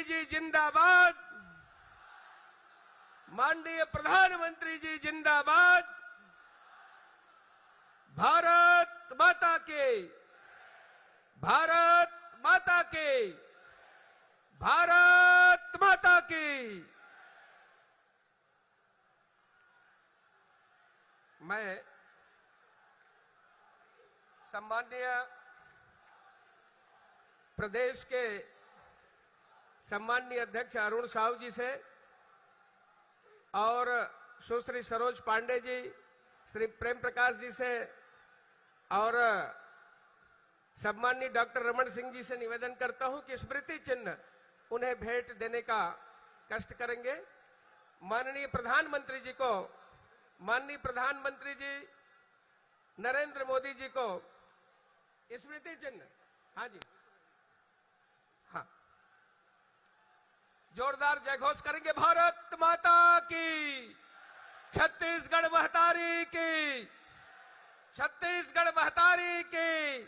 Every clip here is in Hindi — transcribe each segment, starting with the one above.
जी जिंदाबाद, माननीय प्रधानमंत्री जी जिंदाबाद, भारत माता के, भारत माता के, भारत माता की। मैं सम्माननीय प्रदेश के सम्माननीय अध्यक्ष अरुण साहू जी से और सुश्री सरोज पांडे जी, श्री प्रेम प्रकाश जी से और सम्माननीय डॉक्टर रमन सिंह जी से निवेदन करता हूं कि स्मृति चिन्ह उन्हें भेंट देने का कष्ट करेंगे। माननीय प्रधानमंत्री जी को, माननीय प्रधानमंत्री जी नरेंद्र मोदी जी को स्मृति चिन्ह, हाँ जी, हाँ, जोरदार जयघोष करेंगे। भारत माता की, छत्तीसगढ़ महतारी की, छत्तीसगढ़ महतारी की,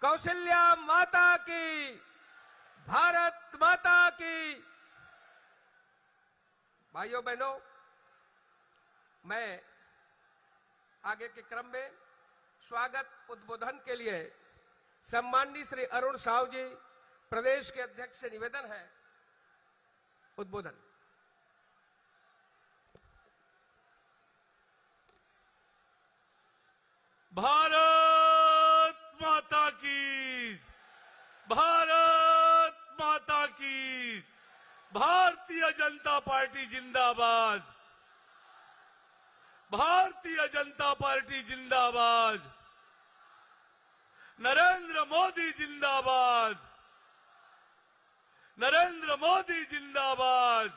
कौशल्या माता की, भारत माता की। भाइयों बहनों, मैं आगे के क्रम में स्वागत उद्बोधन के लिए सम्माननीय श्री अरुण साहू जी, प्रदेश के अध्यक्ष से निवेदन है, उद्बोधन। भारत माता की, भारत माता की, भारतीय जनता पार्टी जिंदाबाद, भारतीय जनता पार्टी जिंदाबाद, नरेंद्र मोदी जिंदाबाद, नरेंद्र मोदी जिंदाबाद।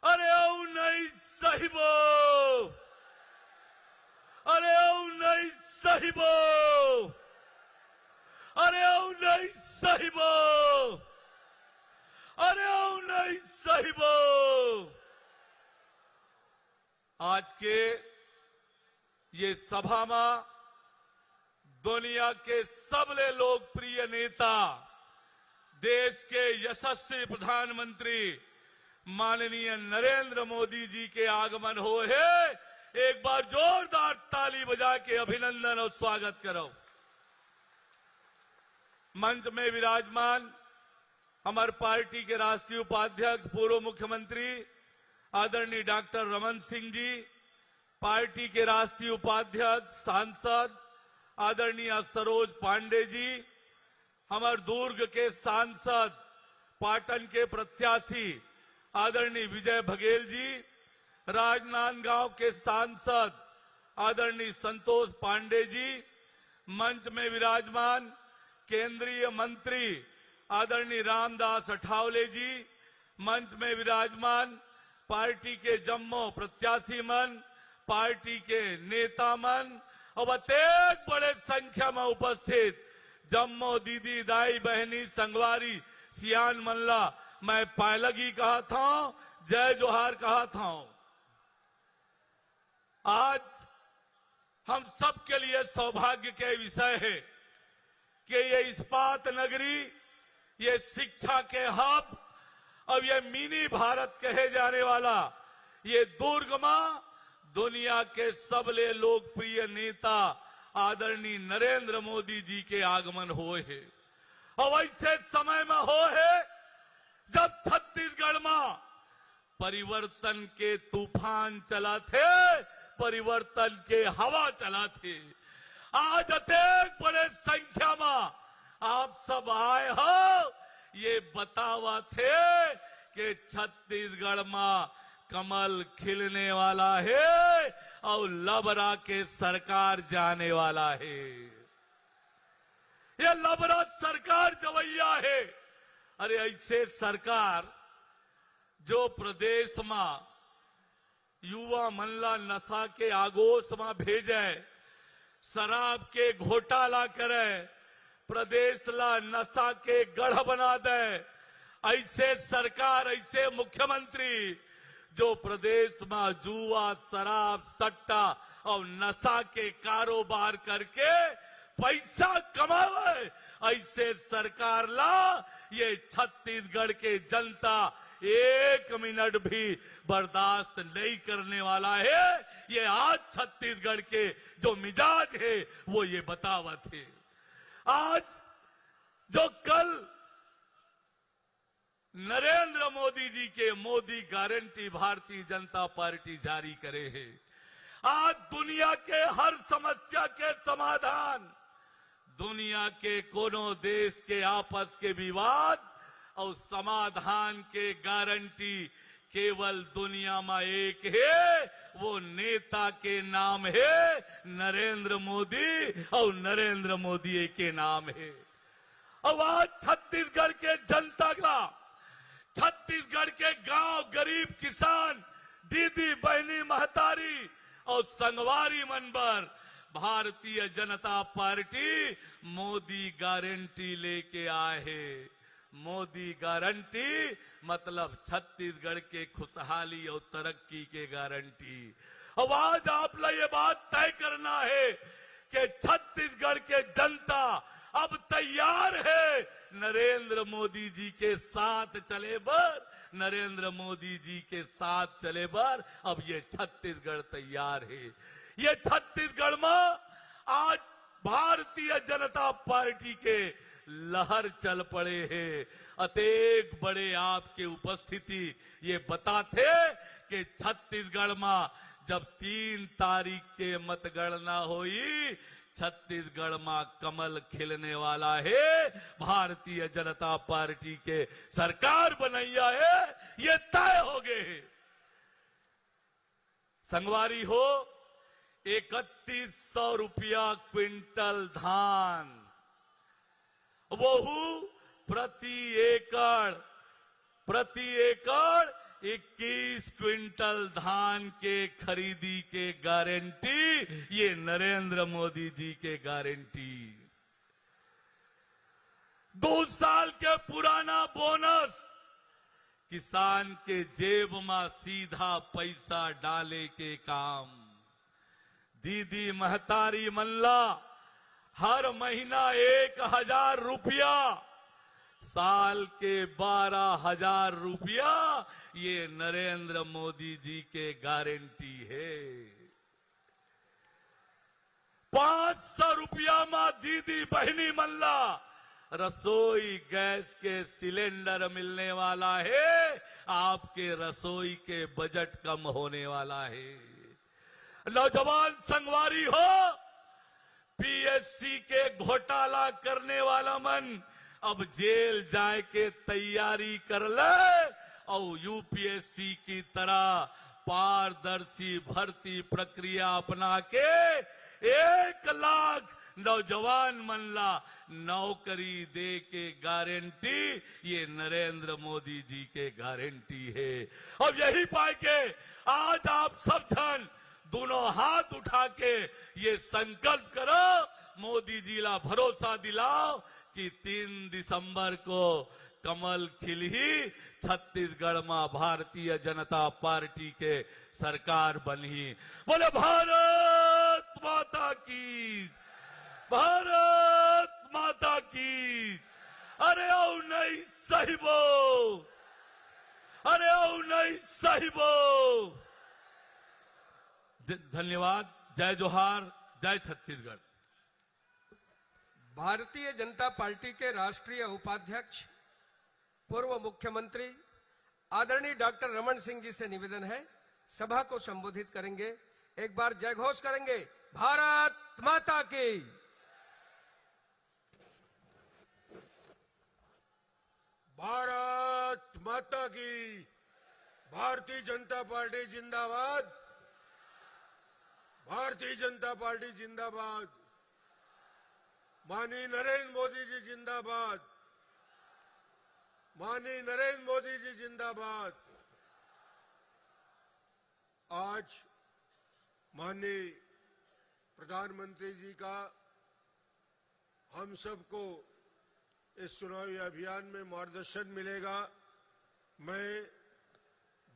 अरे ओ नहीं साहिबो, अरे ओ नहीं साहिबो, अरे ओ नहीं साहिबो, अरे ओ नहीं साहिबो। आज के ये सभा में दुनिया के सबले लोकप्रिय नेता, देश के यशस्वी प्रधानमंत्री माननीय नरेंद्र मोदी जी के आगमन हो है। एक बार जोरदार ताली बजा के अभिनंदन और स्वागत करो। मंच में विराजमान हमारे पार्टी के राष्ट्रीय उपाध्यक्ष, पूर्व मुख्यमंत्री आदरणीय डॉक्टर रमन सिंह जी, पार्टी के राष्ट्रीय उपाध्यक्ष सांसद आदरणीय सरोज पांडे जी, हमारे दुर्ग के सांसद, पाटन के प्रत्याशी आदरणीय विजय बघेल जी, राजनांदगांव के सांसद आदरणीय संतोष पांडे जी, मंच में विराजमान केंद्रीय मंत्री आदरणीय रामदास अठावले जी, मंच में विराजमान पार्टी के जम्मू प्रत्याशी मन, पार्टी के नेता मन और अत्यधिक बड़े संख्या में उपस्थित जम्मू दीदी, दाई, बहनी, संगवारी, सियान मल्ला, मैं पायलगी कहा था, जय जोहार कहा था। आज हम सब के लिए सौभाग्य के विषय है कि ये इस्पात नगरी, ये शिक्षा के हब, अब ये मिनी भारत कहे जाने वाला ये दुर्ग में दुनिया के सबले लोकप्रिय नेता आदरणीय नरेंद्र मोदी जी के आगमन हो है। और ऐसे समय में हो है जब छत्तीसगढ़ में परिवर्तन के तूफान चला थे, परिवर्तन के हवा चला थे। आज अत्यधिक बड़े संख्या में आप सब आए हो, ये बतावा थे कि छत्तीसगढ़ में कमल खिलने वाला है और लबरा के सरकार जाने वाला है। ये लबरा सरकार जवैया है। अरे ऐसे सरकार जो प्रदेश में युवा मनला नशा के आगोश में भेजे, शराब के घोटाला करे, प्रदेश ला नशा के गढ़ बना दे, ऐसे सरकार, ऐसे मुख्यमंत्री जो प्रदेश में जुआ, शराब, सट्टा और नशा के कारोबार करके पैसा कमावे, ऐसे सरकार ला ये छत्तीसगढ़ के जनता 1 मिनट भी बर्दाश्त नहीं करने वाला है। ये आज छत्तीसगढ़ के जो मिजाज है वो ये बतावत है। आज जो कल नरेंद्र मोदी जी के मोदी गारंटी भारतीय जनता पार्टी जारी करे है, आज दुनिया के हर समस्या के समाधान, दुनिया के कोनों देश के आपस के विवाद और समाधान के गारंटी केवल दुनिया में एक है, वो नेता के नाम है नरेंद्र मोदी और नरेंद्र मोदी के नाम है। अब आज छत्तीसगढ़ के जनता का, छत्तीसगढ़ के गांव गरीब किसान, दीदी बहनी महतारी और संगवारी मनबर भारतीय जनता पार्टी मोदी गारंटी लेके आए है। मोदी गारंटी मतलब छत्तीसगढ़ के खुशहाली और तरक्की के गारंटी। अब आज आप लोग ये बात तय करना है कि छत्तीसगढ़ के जनता अब तैयार है नरेंद्र मोदी जी के साथ चले बर, नरेंद्र मोदी जी के साथ चले बर। अब ये छत्तीसगढ़ तैयार है। ये छत्तीसगढ़ में आज भारतीय जनता पार्टी के लहर चल पड़े हैं। अतेक बड़े आपके उपस्थिति ये बताते कि छत्तीसगढ़ में जब 3 तारीख के मतगणना हुई, छत्तीसगढ़ में कमल खिलने वाला है। भारतीय जनता पार्टी के सरकार बनैया है, ये तय हो गए। संगवारी हो 3100 रुपया क्विंटल धान, वहू प्रति एकड़ 21 क्विंटल धान के खरीदी के गारंटी, ये नरेंद्र मोदी जी के गारंटी। 2 साल के पुराना बोनस, किसान के जेब में सीधा पैसा डाले के काम। दीदी महतारी मल्ला हर महीना 1000 रुपया, साल के 12,000 रुपया, ये नरेंद्र मोदी जी के गारंटी है। 500 रुपया में दीदी बहनी मल्ला रसोई गैस के सिलेंडर मिलने वाला है। आपके रसोई के बजट कम होने वाला है। नौजवान संगवारी हो, पीएससी के घोटाला करने वाला मन अब जेल जाए के तैयारी कर ले और यूपीएससी की तरह पारदर्शी भर्ती प्रक्रिया अपना के 1 लाख नौजवान मनला नौकरी दे के गारंटी, ये नरेंद्र मोदी जी के गारंटी है। अब यही पाए के आज आप सब जन दोनों हाथ उठा के ये संकल्प करो, मोदी जी ला भरोसा दिलाओ कि 3 दिसंबर को कमल खिलही, छत्तीसगढ़ में भारतीय जनता पार्टी के सरकार बनी। बोले भारत माता की, भारत माता की। अरे ओ नहीं साहिबो, अरे ओ नहीं साहिबो। धन्यवाद। जय जोहार, जय छत्तीसगढ़। भारतीय जनता पार्टी के राष्ट्रीय उपाध्यक्ष पूर्व मुख्यमंत्री आदरणीय डॉक्टर रमन सिंह जी से निवेदन है, सभा को संबोधित करेंगे। एक बार जय घोष करेंगे, भारत माता की। भारत माता की। भारतीय जनता पार्टी जिंदाबाद, भारतीय जनता पार्टी जिंदाबाद। माननीय नरेंद्र मोदी जी जिंदाबाद, माननीय नरेंद्र मोदी जी जिंदाबाद। आज माननीय प्रधानमंत्री जी का हम सबको इस चुनावी अभियान में मार्गदर्शन मिलेगा। मैं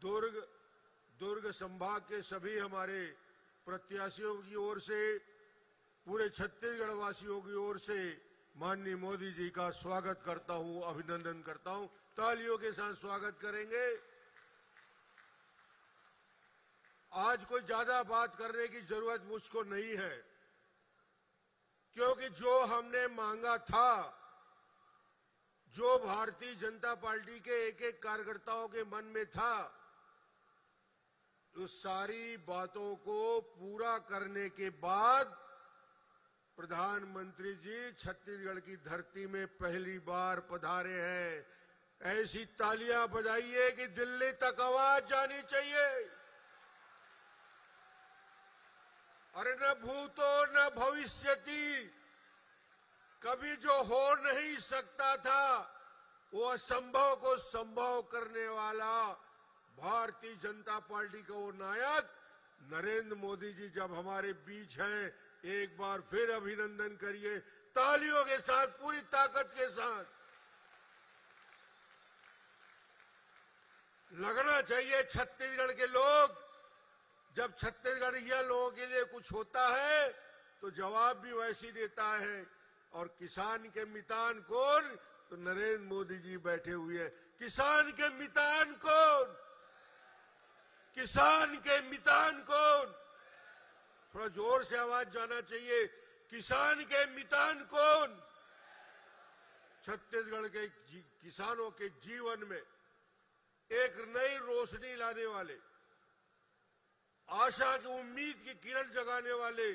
दुर्ग संभाग के सभी हमारे प्रत्याशियों की ओर से, पूरे छत्तीसगढ़ वासियों की ओर से माननीय मोदी जी का स्वागत करता हूं, अभिनंदन करता हूं। तालियों के साथ स्वागत करेंगे। आज कोई ज्यादा बात करने की जरूरत मुझको नहीं है, क्योंकि जो हमने मांगा था, जो भारतीय जनता पार्टी के एक एक कार्यकर्ताओं के मन में था, उस सारी बातों को पूरा करने के बाद प्रधानमंत्री जी छत्तीसगढ़ की धरती में पहली बार पधारे हैं। ऐसी तालियां बजाइए कि दिल्ली तक आवाज जानी चाहिए। अरे न भूतो न भविष्यति, कभी जो हो नहीं सकता था वो असंभव को संभव करने वाला भारतीय जनता पार्टी का वो नायक नरेंद्र मोदी जी जब हमारे बीच हैं, एक बार फिर अभिनंदन करिए तालियों के साथ, पूरी ताकत के साथ। लगना चाहिए छत्तीसगढ़ के लोग, जब छत्तीसगढ़िया लोगों के लिए कुछ होता है तो जवाब भी वैसी देता है। और किसान के मितान कौन? तो नरेंद्र मोदी जी बैठे हुए हैं। किसान के मितान कौन? किसान के मितान कौन? थोड़ा जोर से आवाज जाना चाहिए। किसान के मितान कौन? छत्तीसगढ़ के किसानों के जीवन में एक नई रोशनी लाने वाले, आशा की उम्मीद की किरण जगाने वाले,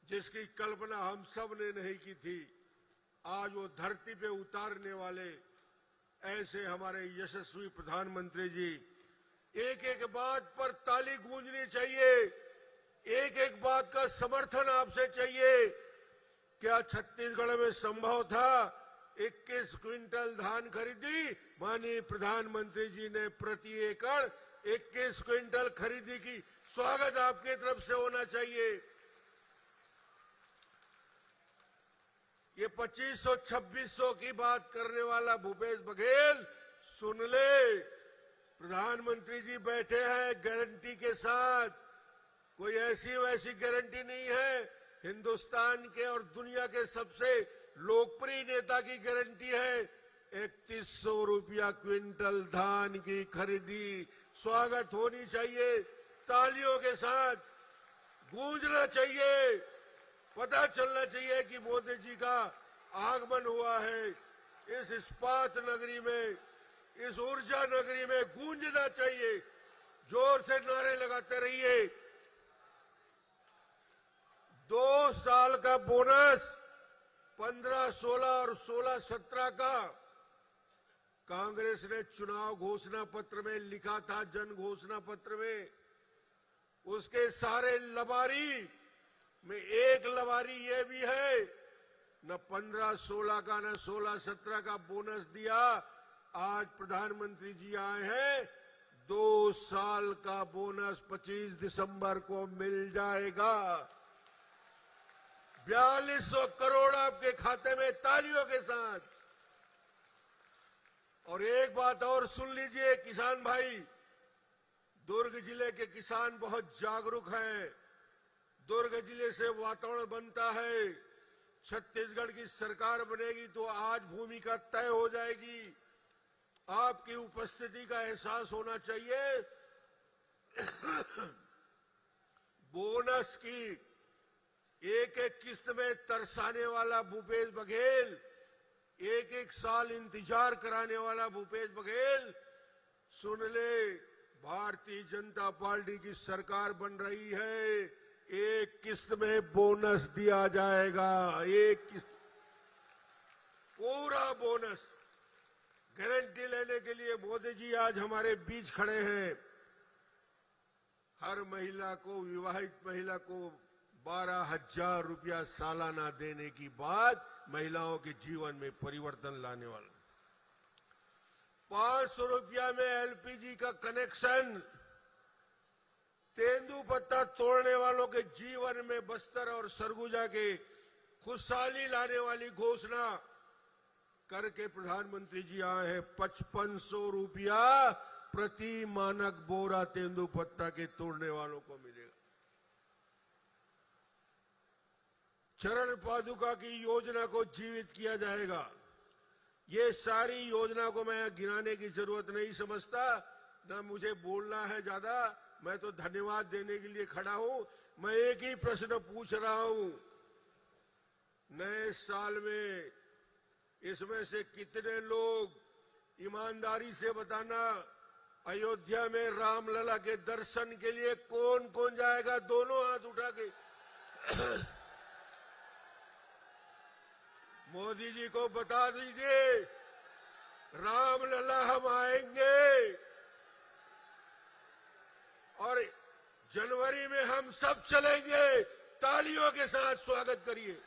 जिसकी कल्पना हम सब ने नहीं की थी, आज वो धरती पे उतारने वाले ऐसे हमारे यशस्वी प्रधानमंत्री जी। एक एक बात पर ताली गूंजनी चाहिए, एक एक बात का समर्थन आपसे चाहिए। क्या छत्तीसगढ़ में संभव था 21 क्विंटल धान खरीदी? माननीय प्रधानमंत्री जी ने प्रति एकड़ 21 क्विंटल खरीदी की। स्वागत आपके तरफ से होना चाहिए। ये 2500-2600 की बात करने वाला भूपेश बघेल सुन ले, प्रधानमंत्री जी बैठे हैं गारंटी के साथ। कोई ऐसी वैसी गारंटी नहीं है, हिंदुस्तान के और दुनिया के सबसे लोकप्रिय नेता की गारंटी है। 3100 रुपया क्विंटल धान की खरीदी। स्वागत होनी चाहिए, तालियों के साथ गूंजना चाहिए, पता चलना चाहिए कि मोदी जी का आगमन हुआ है। इस इस्पात नगरी में, इस ऊर्जा नगरी में गूंजना चाहिए। जोर से नारे लगाते रहिए। 2 साल का बोनस 15-16 और 16-17 का कांग्रेस ने चुनाव घोषणा पत्र में लिखा था, जन घोषणा पत्र में। उसके सारे लबारी में एक लबारी ये भी है, न 15-16 का न 16-17 का बोनस दिया। आज प्रधानमंत्री जी आए हैं, 2 साल का बोनस 25 दिसंबर को मिल जाएगा। 4200 करोड़ आपके खाते में, तालियों के साथ। और एक बात और सुन लीजिए किसान भाई, दुर्ग जिले के किसान बहुत जागरूक हैं। दुर्ग जिले से वातावरण बनता है। छत्तीसगढ़ की सरकार बनेगी तो आज भूमिका तय हो जाएगी। आपकी उपस्थिति का एहसास होना चाहिए। बोनस की एक एक किस्त में तरसाने वाला भूपेश बघेल, एक एक साल इंतजार कराने वाला भूपेश बघेल, सुन ले, भारतीय जनता पार्टी की सरकार बन रही है। एक किस्त में बोनस दिया जाएगा, एक किस्त, पूरा बोनस। गारंटी लेने के लिए मोदी जी आज हमारे बीच खड़े हैं। हर महिला को, विवाहित महिला को 12,000 रुपया सालाना देने की बात महिलाओं के जीवन में परिवर्तन लाने वाला। 500 रुपया में एलपीजी का कनेक्शन, तेंदुपत्ता तोड़ने वालों के जीवन में बस्तर और सरगुजा के खुशहाली लाने वाली घोषणा करके प्रधानमंत्री जी आए हैं। 5500 रुपया प्रति मानक बोरा तेंदुपत्ता के तोड़ने वालों को मिलेगा। चरण पादुका की योजना को जीवित किया जाएगा। ये सारी योजना को मैं गिनाने की जरूरत नहीं समझता, न मुझे बोलना है ज्यादा। मैं तो धन्यवाद देने के लिए खड़ा हूं। मैं एक ही प्रश्न पूछ रहा हूं, नए साल में इसमें से कितने लोग, ईमानदारी से बताना, अयोध्या में रामलला के दर्शन के लिए कौन कौन जाएगा? दोनों हाथ उठा के। मोदी जी को बता दीजिए, रामलला हम आएंगे और जनवरी में हम सब चलेंगे। तालियों के साथ स्वागत करिए।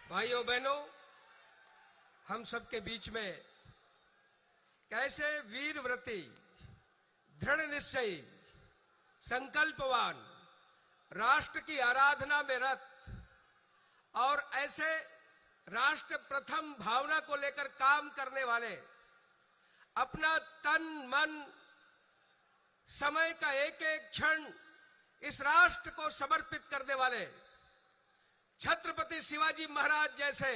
भाइयों बहनों, हम सबके बीच में कैसे वीरव्रती, दृढ़ निश्चयी, संकल्पवान, राष्ट्र की आराधना में रत और ऐसे राष्ट्र प्रथम भावना को लेकर काम करने वाले, अपना तन मन समय का एक एक क्षण इस राष्ट्र को समर्पित करने वाले छत्रपति शिवाजी महाराज जैसे,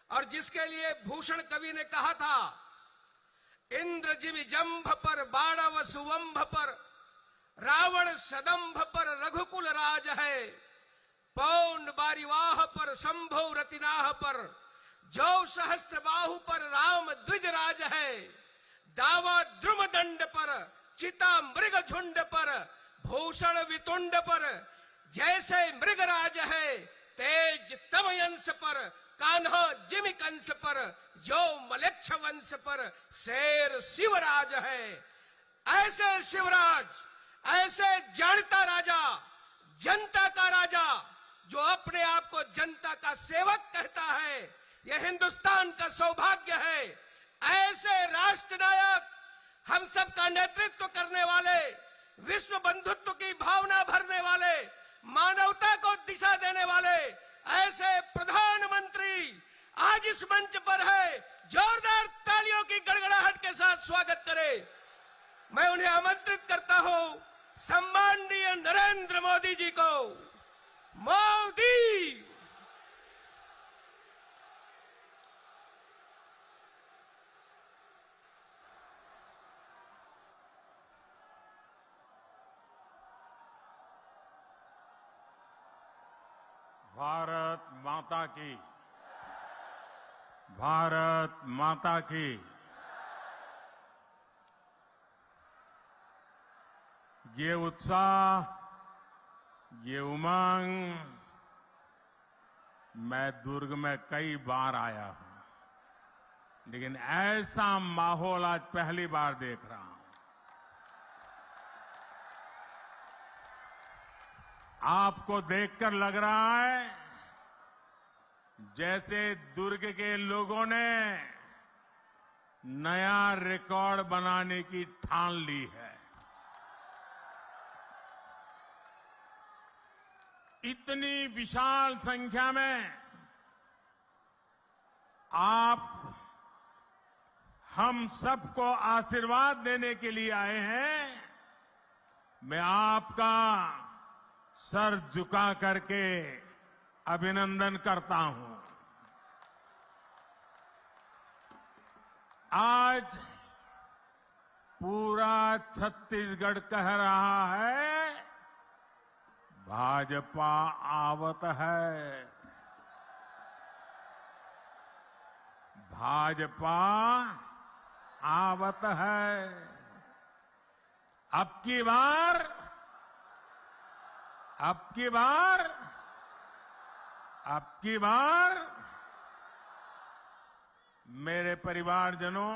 और जिसके लिए भूषण कवि ने कहा था, इंद्र जिमि जंभ पर बाणव सुवंभ पर, रावण सदंभ पर रघुकुल राज है, पौन बारिवाह पर शंभो रतिनाह पर, जो सहस्त्र बाहु पर राम द्विज राज है, दावा द्रुम दंड पर चिता मृग झुंड पर, भूषण वितुंड पर जैसे मृगराज है, तेज तमयंस पर कान्हा जिमि कंस पर, जो मलेच्छ वंश पर शेर शिवराज है। ऐसे शिवराज, ऐसे जानता राजा, जनता का राजा, जो अपने आप को जनता का सेवक कहता है, यह हिंदुस्तान का सौभाग्य है। ऐसे राष्ट्र नायक, हम सब का नेतृत्व करने वाले, विश्व बंधुत्व की भावना भरने वाले, मानवता को दिशा देने वाले ऐसे प्रधानमंत्री आज इस मंच पर है। जोरदार तालियों की गड़गड़ाहट के साथ स्वागत करें। मैं उन्हें आमंत्रित करता हूं, सम्माननीय नरेंद्र मोदी जी को। मोदी, भारत माता की, भारत माता की। ये उत्साह, ये उमंग, मैं दुर्ग में कई बार आया हूं, लेकिन ऐसा माहौल आज पहली बार देख रहा हूं। आपको देखकर लग रहा है जैसे दुर्ग के लोगों ने नया रिकॉर्ड बनाने की ठान ली है। इतनी विशाल संख्या में आप हम सबको आशीर्वाद देने के लिए आए हैं। मैं आपका सर झुका करके अभिनंदन करता हूं। आज पूरा छत्तीसगढ़ कह रहा है, भाजपा आवत है, भाजपा आवत है। अब की बार मेरे परिवारजनों,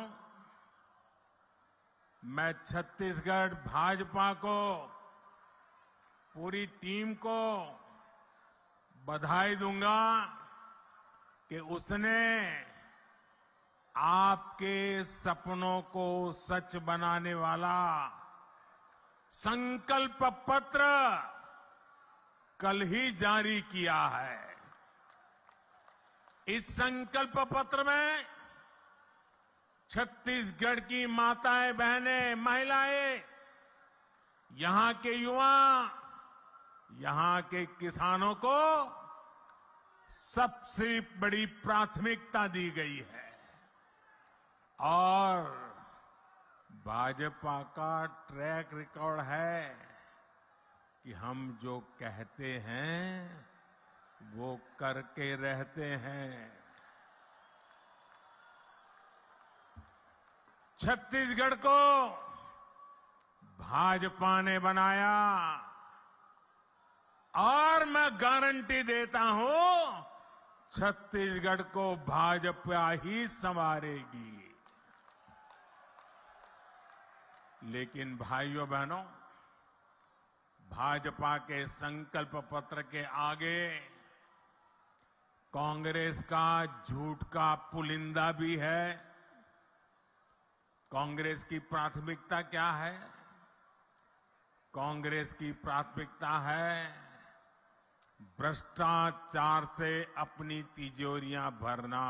मैं छत्तीसगढ़ भाजपा को, पूरी टीम को बधाई दूंगा कि उसने आपके सपनों को सच बनाने वाला संकल्प पत्र कल ही जारी किया है। इस संकल्प पत्र में छत्तीसगढ़ की माताएं, बहनें, महिलाएं, यहां के युवा यहां के किसानों को सबसे बड़ी प्राथमिकता दी गई है और भाजपा का ट्रैक रिकॉर्ड है कि हम जो कहते हैं वो करके रहते हैं। छत्तीसगढ़ को भाजपा ने बनाया और मैं गारंटी देता हूं छत्तीसगढ़ को भाजपा ही संवारेगी। लेकिन भाइयों बहनों, भाजपा के संकल्प पत्र के आगे कांग्रेस का झूठ का पुलिंदा भी है। कांग्रेस की प्राथमिकता क्या है? कांग्रेस की प्राथमिकता है भ्रष्टाचार से अपनी तिजोरियां भरना।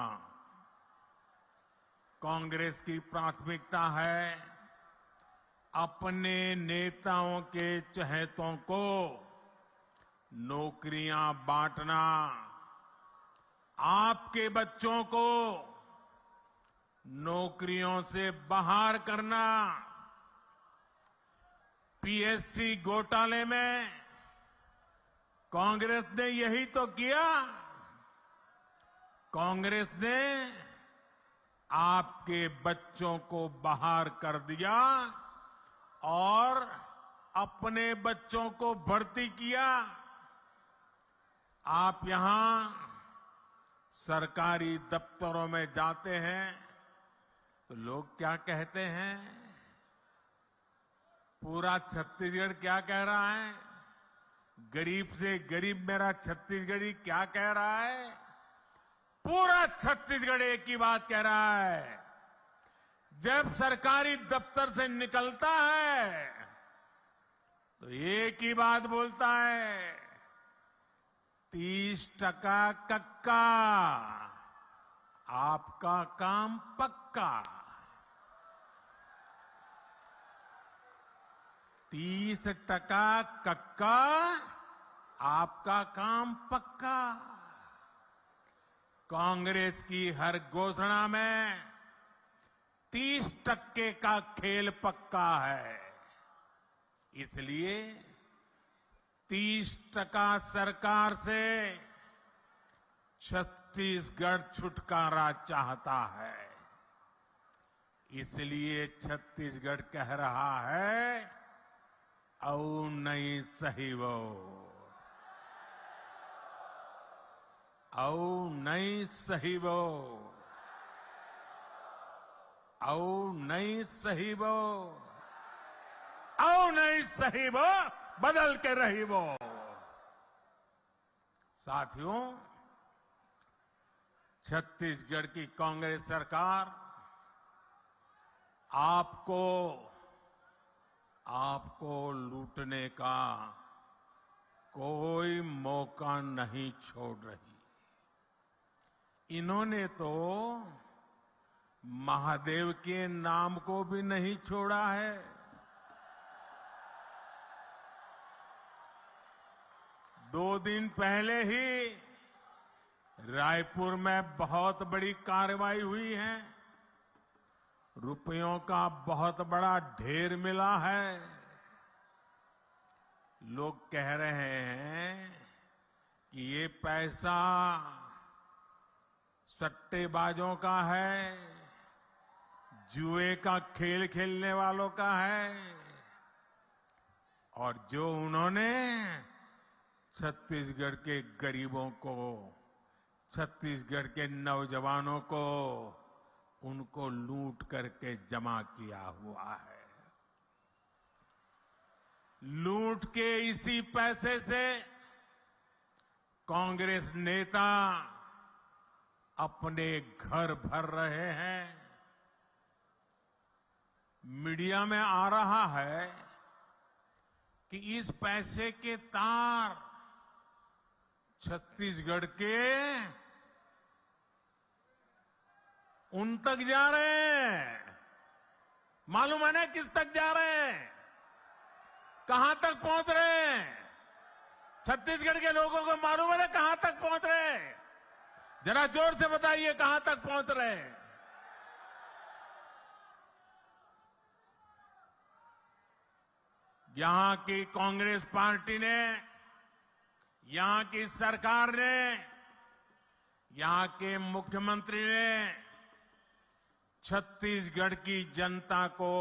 कांग्रेस की प्राथमिकता है अपने नेताओं के चहेतों को नौकरियां बांटना, आपके बच्चों को नौकरियों से बाहर करना। पीएससी घोटाले में कांग्रेस ने यही तो किया। कांग्रेस ने आपके बच्चों को बाहर कर दिया और अपने बच्चों को भर्ती किया। आप यहां सरकारी दफ्तरों में जाते हैं तो लोग क्या कहते हैं? पूरा छत्तीसगढ़ क्या कह रहा है? गरीब से गरीब मेरा छत्तीसगढ़ी क्या कह रहा है? पूरा छत्तीसगढ़ एक ही बात कह रहा है। जब सरकारी दफ्तर से निकलता है तो एक ही बात बोलता है, 30% कक्का, आपका काम पक्का। 30% कक्का, आपका काम पक्का। कांग्रेस की हर घोषणा में 30% का खेल पक्का है। इसलिए 30% सरकार से छत्तीसगढ़ छुटकारा चाहता है। इसलिए छत्तीसगढ़ कह रहा है, औ नहीं सही वो, औ नहीं सही वो, औ नहीं सही वो, औ नहीं सही वो, बदल के रही वो। साथियों, छत्तीसगढ़ की कांग्रेस सरकार आपको लूटने का कोई मौका नहीं छोड़ रही। इन्होंने तो महादेव के नाम को भी नहीं छोड़ा है। दो दिन पहले ही रायपुर में बहुत बड़ी कार्रवाई हुई है। रुपयों का बहुत बड़ा ढेर मिला है। लोग कह रहे हैं कि ये पैसा सट्टेबाजों का है, जुए का खेल खेलने वालों का है, और जो उन्होंने छत्तीसगढ़ के गरीबों को, छत्तीसगढ़ के नौजवानों को, उनको लूट करके जमा किया हुआ है। लूट के इसी पैसे से कांग्रेस नेता अपने घर भर रहे हैं। मीडिया में आ रहा है कि इस पैसे के तार छत्तीसगढ़ के उन तक जा रहे हैं। मालूम है ना किस तक जा रहे हैं? कहां तक पहुंच रहे हैं? छत्तीसगढ़ के लोगों को मालूम है ना कहां तक पहुंच रहे हैं? जरा जोर से बताइए कहां तक पहुंच रहे हैं? यहां की कांग्रेस पार्टी ने, यहां की सरकार ने, यहां के मुख्यमंत्री ने छत्तीसगढ़ की जनता को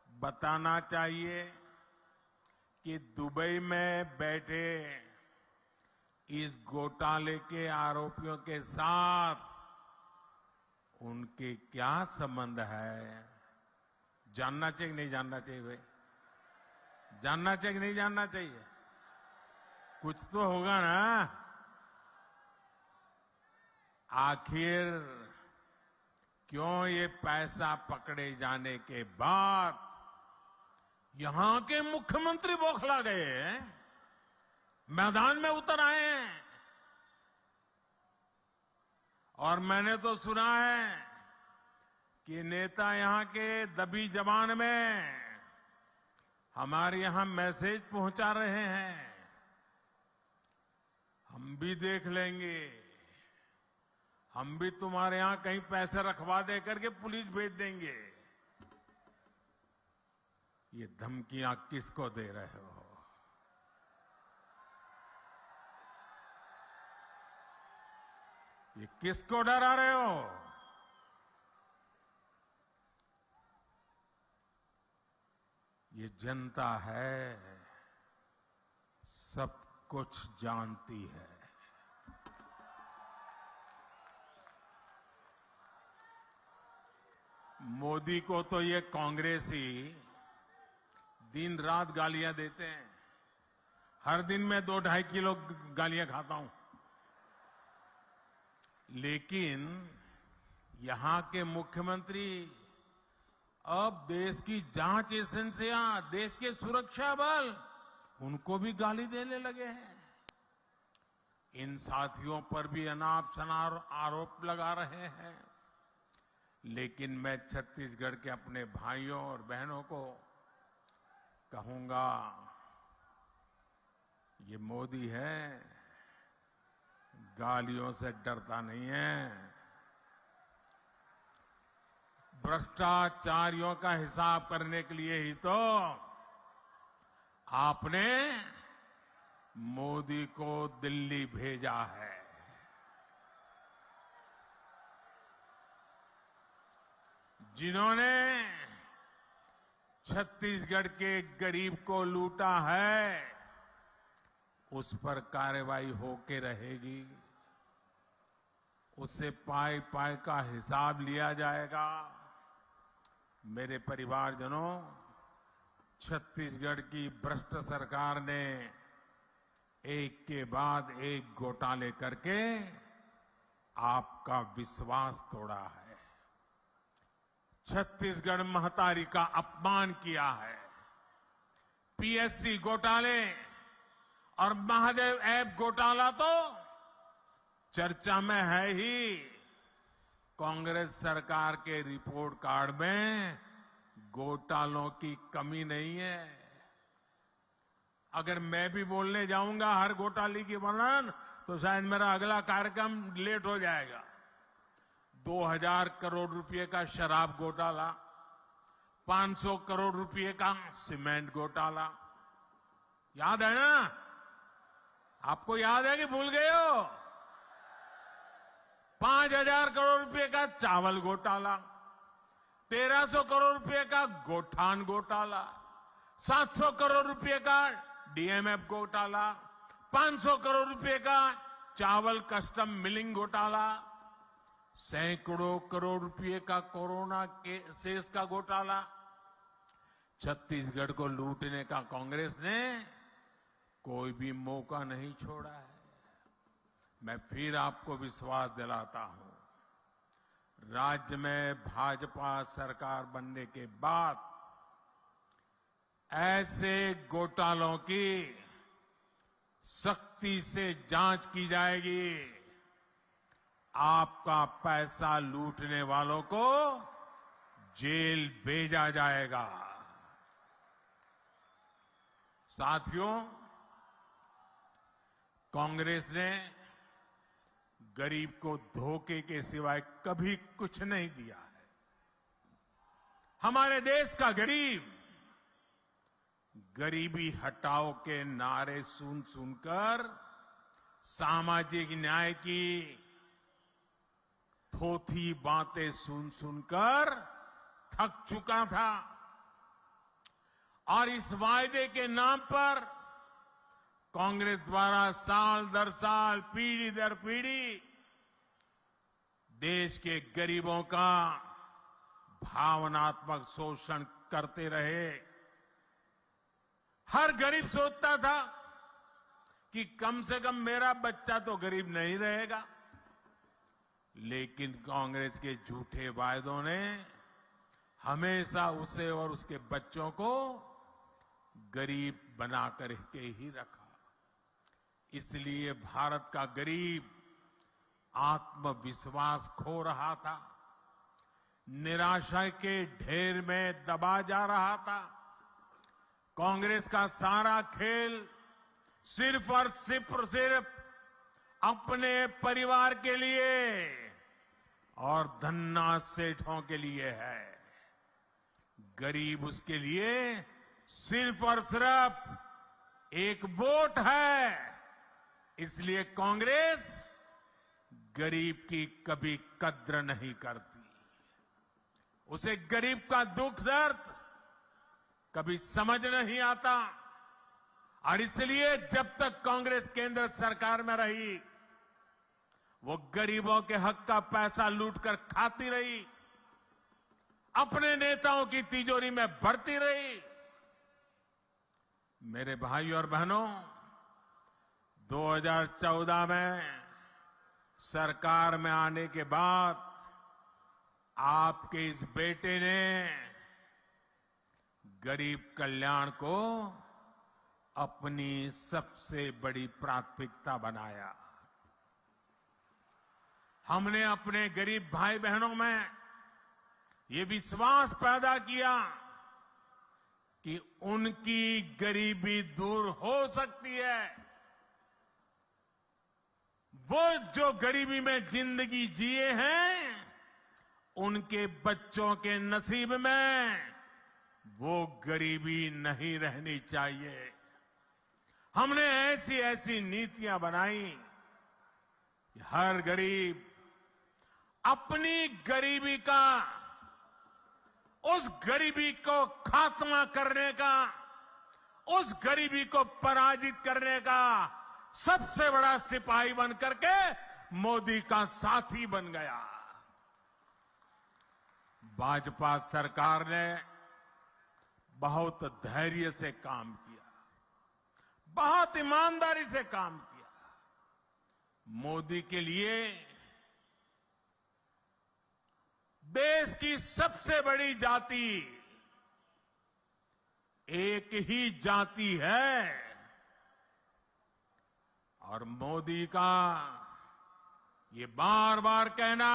बताना चाहिए कि दुबई में बैठे इस घोटाले के आरोपियों के साथ उनके क्या संबंध है। जानना चाहिए नहीं जानना चाहिए भाई? जानना चाहिए नहीं जानना चाहिए? कुछ तो होगा ना। आखिर क्यों ये पैसा पकड़े जाने के बाद यहां के मुख्यमंत्री बौखला गए हैं, मैदान में उतर आए हैं? और मैंने तो सुना है कि नेता यहां के दबी जबान में हमारे यहां मैसेज पहुंचा रहे हैं, हम भी देख लेंगे, हम भी तुम्हारे यहां कहीं पैसे रखवा दे करके पुलिस भेज देंगे। ये धमकियां किसको दे रहे हो? ये किसको डरा रहे हो? ये जनता है, सब कुछ जानती है। मोदी को तो ये कांग्रेसी दिन रात गालियां देते हैं। हर दिन मैं 2-2.5 किलो गालियां खाता हूं, लेकिन यहां के मुख्यमंत्री अब देश की जांच एजेंसियां, देश के सुरक्षा बल, उनको भी गाली देने लगे हैं। इन साथियों पर भी अनाप शनाप आरोप लगा रहे हैं। लेकिन मैं छत्तीसगढ़ के अपने भाइयों और बहनों को कहूंगा, ये मोदी है, गालियों से डरता नहीं है। भ्रष्टाचारियों का हिसाब करने के लिए ही तो आपने मोदी को दिल्ली भेजा है। जिन्होंने छत्तीसगढ़ के गरीब को लूटा है, उस पर कार्रवाई होके रहेगी, उससे पाई पाई का हिसाब लिया जाएगा। मेरे परिवारजनों, छत्तीसगढ़ की भ्रष्ट सरकार ने एक के बाद एक घोटाले करके आपका विश्वास तोड़ा है। छत्तीसगढ़ महतारी का अपमान किया है। पीएससी घोटाले और महादेव ऐप घोटाला तो चर्चा में है ही। कांग्रेस सरकार के रिपोर्ट कार्ड में घोटालों की कमी नहीं है। अगर मैं भी बोलने जाऊंगा हर घोटाले की वर्णन, तो शायद मेरा अगला कार्यक्रम लेट हो जाएगा। 2000 करोड़ रुपए का शराब घोटाला, 500 करोड़ रुपए का सीमेंट घोटाला, याद है ना? आपको याद है कि भूल गए हो? 5000 करोड़ रुपए का चावल घोटाला, 1300 करोड़ रुपए का गोठान घोटाला, 700 करोड़ रुपए का डीएमएफ घोटाला, 500 करोड़ रुपए का चावल कस्टम मिलिंग घोटाला, सैकड़ों करोड़ रुपए का कोरोना के सेस का घोटाला। छत्तीसगढ़ को लूटने का कांग्रेस ने कोई भी मौका नहीं छोड़ा है। मैं फिर आपको विश्वास दिलाता हूं, राज्य में भाजपा सरकार बनने के बाद ऐसे घोटालों की सख्ती से जांच की जाएगी। आपका पैसा लूटने वालों को जेल भेजा जाएगा। साथियों, कांग्रेस ने गरीब को धोखे के सिवाय कभी कुछ नहीं दिया है। हमारे देश का गरीब गरीबी हटाओ के नारे सुन सुनकर सामाजिक न्याय की थोथी बातें सुन सुनकर थक चुका था और इस वायदे के नाम पर कांग्रेस द्वारा साल दर साल पीढ़ी दर पीढ़ी देश के गरीबों का भावनात्मक शोषण करते रहे। हर गरीब सोचता था कि कम से कम मेरा बच्चा तो गरीब नहीं रहेगा, लेकिन कांग्रेस के झूठे वायदों ने हमेशा उसे और उसके बच्चों को गरीब बना करके ही रखा। इसलिए भारत का गरीब आत्मविश्वास खो रहा था, निराशा के ढेर में दबा जा रहा था। कांग्रेस का सारा खेल सिर्फ और सिर्फ अपने परिवार के लिए और धन्ना सेठों के लिए है। गरीब उसके लिए सिर्फ और सिर्फ एक वोट है। इसलिए कांग्रेस गरीब की कभी कद्र नहीं करती। उसे गरीब का दुख दर्द कभी समझ नहीं आता और इसलिए जब तक कांग्रेस केंद्र सरकार में रही वो गरीबों के हक का पैसा लूटकर खाती रही, अपने नेताओं की तिजोरी में भरती रही। मेरे भाइयों और बहनों, 2014 में सरकार में आने के बाद आपके इस बेटे ने गरीब कल्याण को अपनी सबसे बड़ी प्राथमिकता बनाया। हमने अपने गरीब भाई बहनों में ये विश्वास पैदा किया कि उनकी गरीबी दूर हो सकती है। वो जो गरीबी में जिंदगी जिए हैं, उनके बच्चों के नसीब में वो गरीबी नहीं रहनी चाहिए। हमने ऐसी ऐसी नीतियां बनाई कि हर गरीब अपनी गरीबी का, उस गरीबी को खात्मा करने का, उस गरीबी को पराजित करने का सबसे बड़ा सिपाही बन करके मोदी का साथी बन गया। भाजपा सरकार ने बहुत धैर्य से काम किया, बहुत ईमानदारी से काम किया। मोदी के लिए देश की सबसे बड़ी जाति एक ही जाति है और मोदी का ये बार बार कहना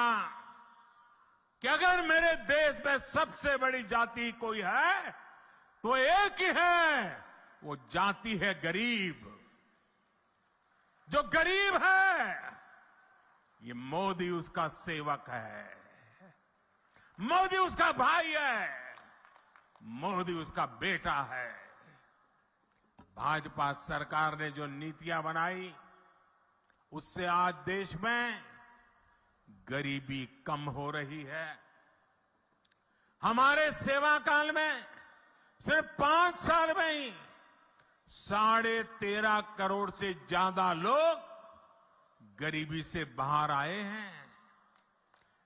कि अगर मेरे देश में सबसे बड़ी जाति कोई है तो एक ही है, वो जाति है गरीब। जो गरीब है ये मोदी उसका सेवक है, मोदी उसका भाई है, मोदी उसका बेटा है। भाजपा सरकार ने जो नीतियां बनाई उससे आज देश में गरीबी कम हो रही है। हमारे सेवा काल में सिर्फ 5 साल में ही 13.5 करोड़ से ज्यादा लोग गरीबी से बाहर आए हैं।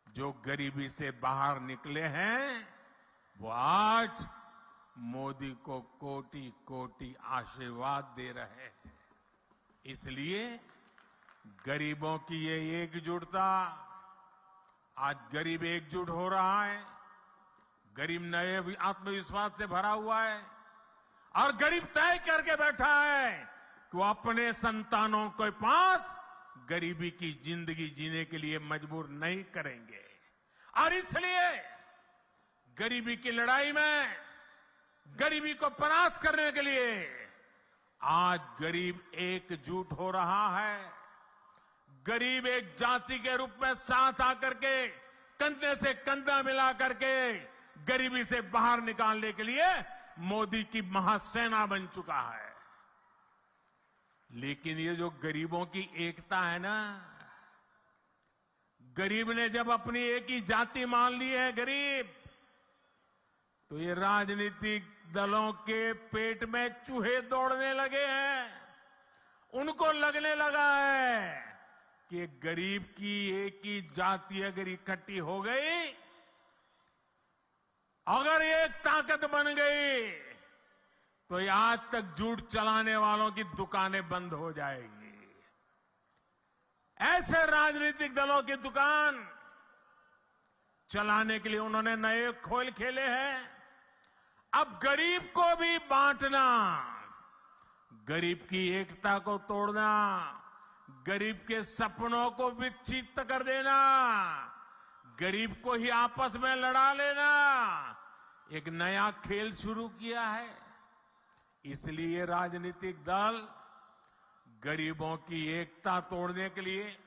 जो गरीबी से बाहर निकले हैं वो आज मोदी को कोटि कोटि आशीर्वाद दे रहे हैं। इसलिए गरीबों की ये एकजुटता, आज गरीब एकजुट हो रहा है, गरीब नए आत्मविश्वास से भरा हुआ है और गरीब तय करके बैठा है कि वो अपने संतानों के पास गरीबी की जिंदगी जीने के लिए मजबूर नहीं करेंगे। और इसलिए गरीबी की लड़ाई में, गरीबी को परास्त करने के लिए आज गरीब एकजुट हो रहा है। गरीब एक जाति के रूप में साथ आकर के कंधे से कंधा मिला करके गरीबी से बाहर निकालने के लिए मोदी की महासेना बन चुका है। लेकिन ये जो गरीबों की एकता है ना, गरीब ने जब अपनी एक ही जाति मान ली है गरीब, तो ये राजनीतिक दलों के पेट में चूहे दौड़ने लगे हैं। उनको लगने लगा है कि गरीब की एक ही जाति अगर इकट्ठी हो गई, अगर एक ताकत बन गई, तो ये आज तक झूठ चलाने वालों की दुकानें बंद हो जाएगी। ऐसे राजनीतिक दलों की दुकान चलाने के लिए उन्होंने नए खोल खेले हैं। अब गरीब को भी बांटना, गरीब की एकता को तोड़ना, गरीब के सपनों को विक्षिप्त कर देना, गरीब को ही आपस में लड़ा लेना, एक नया खेल शुरू किया है। इसलिए राजनीतिक दल गरीबों की एकता तोड़ने के लिए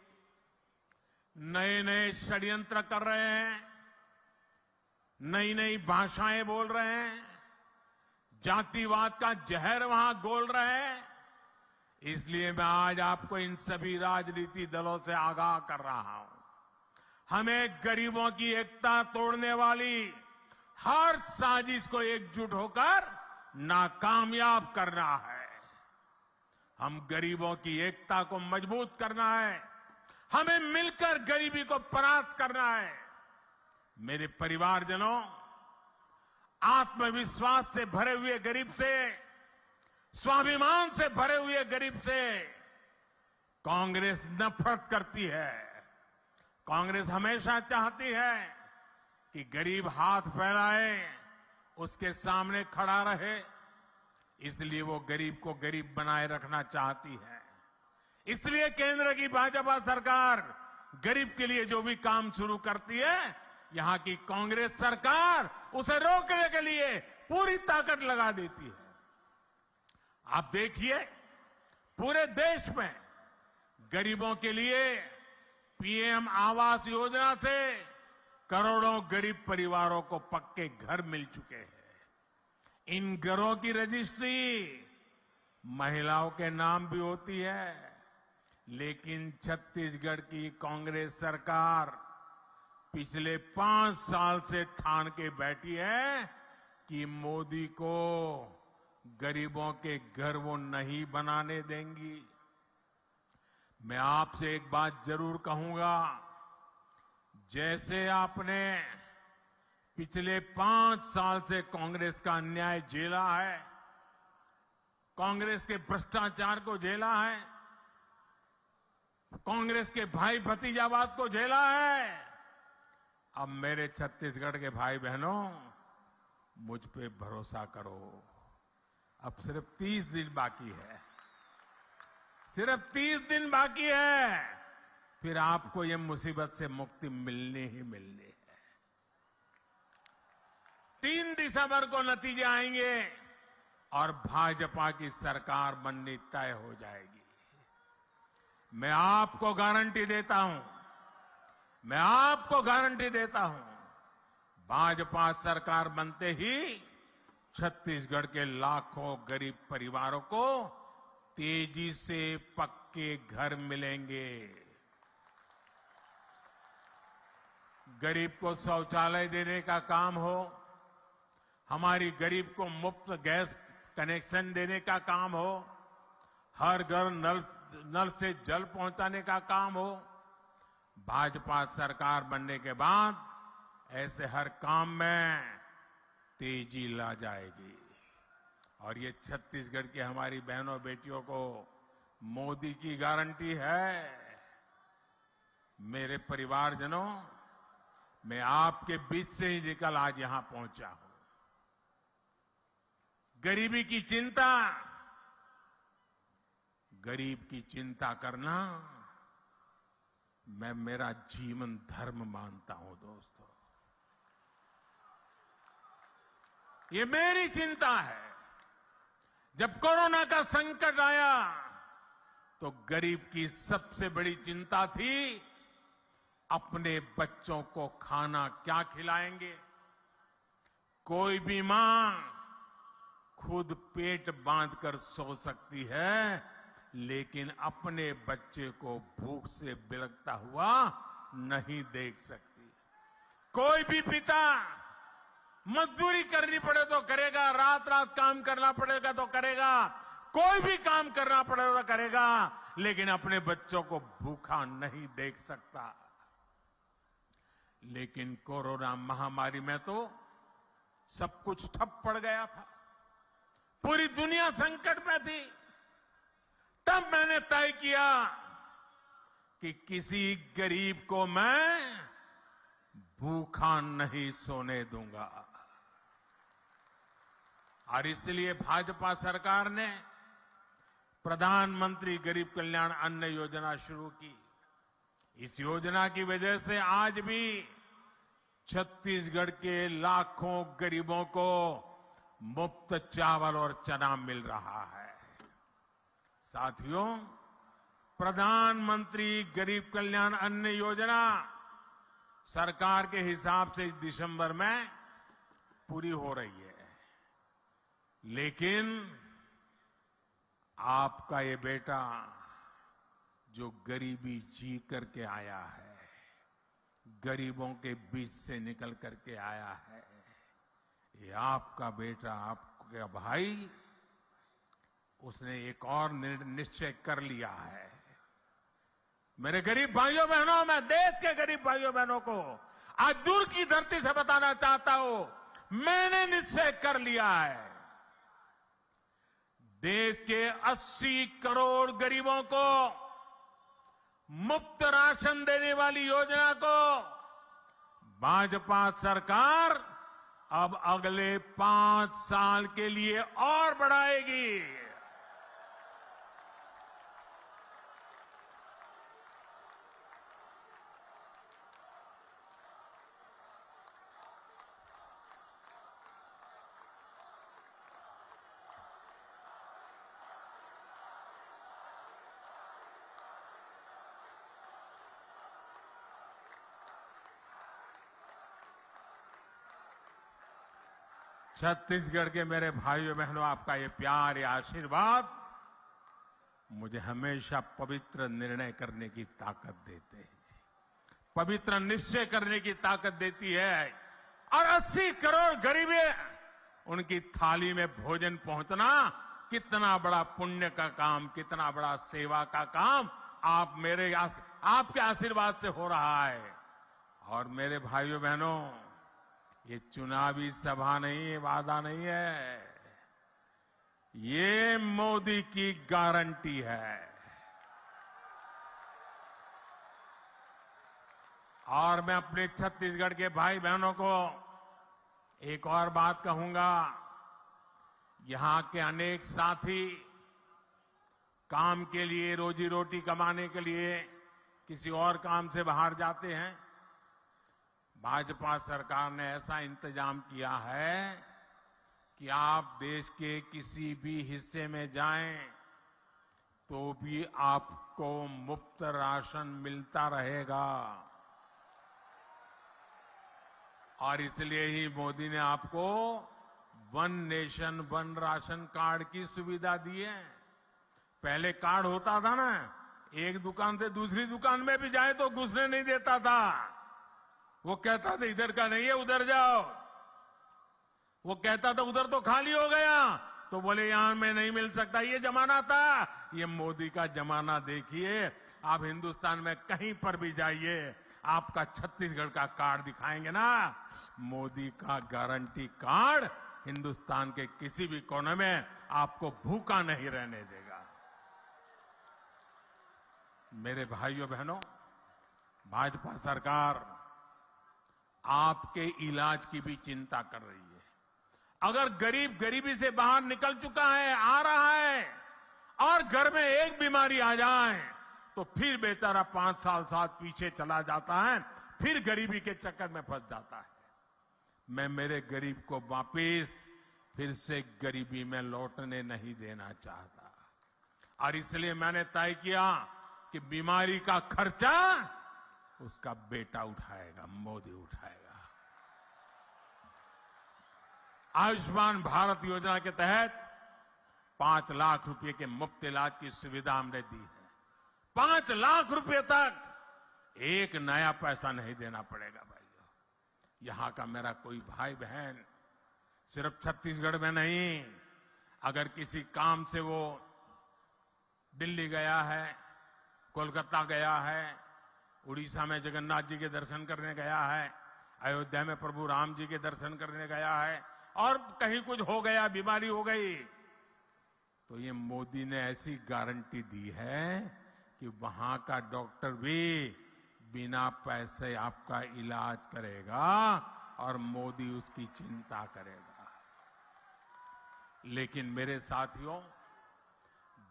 नए नए षड्यंत्र कर रहे हैं, नई नई भाषाएं बोल रहे हैं, जातिवाद का जहर वहां घोल रहे हैं। इसलिए मैं आज आपको इन सभी राजनीतिक दलों से आगाह कर रहा हूं, हमें गरीबों की एकता तोड़ने वाली हर साजिश को एकजुट होकर नाकामयाब करना है। हम गरीबों की एकता को मजबूत करना है, हमें मिलकर गरीबी को परास्त करना है। मेरे परिवारजनों, आत्मविश्वास से भरे हुए गरीब से, स्वाभिमान से भरे हुए गरीब से कांग्रेस नफरत करती है। कांग्रेस हमेशा चाहती है कि गरीब हाथ फैलाए, उसके सामने खड़ा रहे। इसलिए वो गरीब को गरीब बनाए रखना चाहती है। इसलिए केंद्र की भाजपा सरकार गरीब के लिए जो भी काम शुरू करती है, यहां की कांग्रेस सरकार उसे रोकने के लिए पूरी ताकत लगा देती है। आप देखिए, पूरे देश में गरीबों के लिए पीएम आवास योजना से करोड़ों गरीब परिवारों को पक्के घर मिल चुके हैं। इन घरों की रजिस्ट्री महिलाओं के नाम भी होती है, लेकिन छत्तीसगढ़ की कांग्रेस सरकार पिछले 5 साल से ठान के बैठी है कि मोदी को गरीबों के घर वो नहीं बनाने देंगी। मैं आपसे एक बात जरूर कहूंगा, जैसे आपने पिछले 5 साल से कांग्रेस का अन्याय झेला है, कांग्रेस के भ्रष्टाचार को झेला है, कांग्रेस के भाई भतीजावाद को झेला है, अब मेरे छत्तीसगढ़ के भाई बहनों, मुझ पे भरोसा करो। अब सिर्फ 30 दिन बाकी है, सिर्फ 30 दिन बाकी है, फिर आपको ये मुसीबत से मुक्ति मिलनी ही मिलनी है। 3 दिसंबर को नतीजे आएंगे और भाजपा की सरकार बननी तय हो जाएगी। मैं आपको गारंटी देता हूं, मैं आपको गारंटी देता हूं, भाजपा सरकार बनते ही छत्तीसगढ़ के लाखों गरीब परिवारों को तेजी से पक्के घर मिलेंगे। गरीब को शौचालय देने का काम हो, हमारी गरीब को मुफ्त गैस कनेक्शन देने का काम हो, हर घर नल से जल पहुंचाने का काम हो, भाजपा सरकार बनने के बाद ऐसे हर काम में तेजी ला जाएगी। और ये छत्तीसगढ़ की हमारी बहनों बेटियों को मोदी की गारंटी है। मेरे परिवारजनों, मैं आपके बीच से ही निकल आज यहां पहुंचा हूं। गरीबी की चिंता, गरीब की चिंता करना मैं मेरा जीवन धर्म मानता हूं। दोस्तों, ये मेरी चिंता है। जब कोरोना का संकट आया तो गरीब की सबसे बड़ी चिंता थी अपने बच्चों को खाना क्या खिलाएंगे। कोई भी मां खुद पेट बांधकर सो सकती है, लेकिन अपने बच्चे को भूख से बिलखता हुआ नहीं देख सकती। कोई भी पिता मजदूरी करनी पड़े तो करेगा, रात रात काम करना पड़ेगा तो करेगा, कोई भी काम करना पड़ेगा तो करेगा, लेकिन अपने बच्चों को भूखा नहीं देख सकता। लेकिन कोरोना महामारी में तो सब कुछ ठप पड़ गया था, पूरी दुनिया संकट में थी। तब मैंने तय किया कि किसी गरीब को मैं भूखा नहीं सोने दूंगा, और इसलिए भाजपा सरकार ने प्रधानमंत्री गरीब कल्याण अन्न योजना शुरू की। इस योजना की वजह से आज भी छत्तीसगढ़ के लाखों गरीबों को मुफ्त चावल और चना मिल रहा है। साथियों, प्रधानमंत्री गरीब कल्याण अन्न योजना सरकार के हिसाब से इस दिसंबर में पूरी हो रही है, लेकिन आपका ये बेटा जो गरीबी जी करके आया है, गरीबों के बीच से निकल करके आया है, ये आपका बेटा, आपका भाई, उसने एक और निश्चय कर लिया है। मेरे गरीब भाइयों बहनों, मैं देश के गरीब भाइयों बहनों को आज दूर की धरती से बताना चाहता हूं, मैंने निश्चय कर लिया है, देश के 80 करोड़ गरीबों को मुफ्त राशन देने वाली योजना को भाजपा सरकार अब अगले 5 साल के लिए और बढ़ाएगी। छत्तीसगढ़ के मेरे भाइयों बहनों, आपका ये प्यार, ये आशीर्वाद मुझे हमेशा पवित्र निर्णय करने की ताकत देते हैं, पवित्र निश्चय करने की ताकत देती है। और 80 करोड़ गरीबी, उनकी थाली में भोजन पहुंचना कितना बड़ा पुण्य का काम, कितना बड़ा सेवा का काम आपके आशीर्वाद से हो रहा है। और मेरे भाइयों बहनों, ये चुनावी सभा नहीं है, वादा नहीं है, ये मोदी की गारंटी है। और मैं अपने छत्तीसगढ़ के भाई बहनों को एक और बात कहूंगा, यहां के अनेक साथी काम के लिए, रोजी रोटी कमाने के लिए किसी और काम से बाहर जाते हैं। भाजपा सरकार ने ऐसा इंतजाम किया है कि आप देश के किसी भी हिस्से में जाएं तो भी आपको मुफ्त राशन मिलता रहेगा। और इसलिए ही मोदी ने आपको one nation one ration card की सुविधा दी है। पहले कार्ड होता था ना, एक दुकान से दूसरी दुकान में भी जाए तो घुसने नहीं देता था, वो कहता था इधर का नहीं है, उधर जाओ। वो कहता था उधर तो खाली हो गया, तो बोले यहां में नहीं मिल सकता। ये जमाना था। ये मोदी का जमाना देखिए। आप हिंदुस्तान में कहीं पर भी जाइए, आपका छत्तीसगढ़ का कार्ड दिखाएंगे ना, मोदी का गारंटी कार्ड हिंदुस्तान के किसी भी कोने में आपको भूखा नहीं रहने देगा। मेरे भाइयों बहनों, भाजपा सरकार आपके इलाज की भी चिंता कर रही है। अगर गरीब गरीबी से बाहर निकल चुका है, आ रहा है, और घर में एक बीमारी आ जाए तो फिर बेचारा 5 साल साथ पीछे चला जाता है, फिर गरीबी के चक्कर में फंस जाता है। मैं मेरे गरीब को वापिस फिर से गरीबी में लौटने नहीं देना चाहता। और इसलिए मैंने तय किया कि बीमारी का खर्चा उसका बेटा उठाएगा, मोदी उठाएगा। आयुष्मान भारत योजना के तहत 5 लाख रुपए के मुफ्त इलाज की सुविधा हमने दी है। 5 लाख रुपए तक एक नया पैसा नहीं देना पड़ेगा भाइयों। यहां का मेरा कोई भाई बहन सिर्फ छत्तीसगढ़ में नहीं, अगर किसी काम से वो दिल्ली गया है, कोलकाता गया है, उड़ीसा में जगन्नाथ जी के दर्शन करने गया है, अयोध्या में प्रभु राम जी के दर्शन करने गया है, और कहीं कुछ हो गया, बीमारी हो गई, तो ये मोदी ने ऐसी गारंटी दी है कि वहां का डॉक्टर भी बिना पैसे आपका इलाज करेगा और मोदी उसकी चिंता करेगा। लेकिन मेरे साथियों,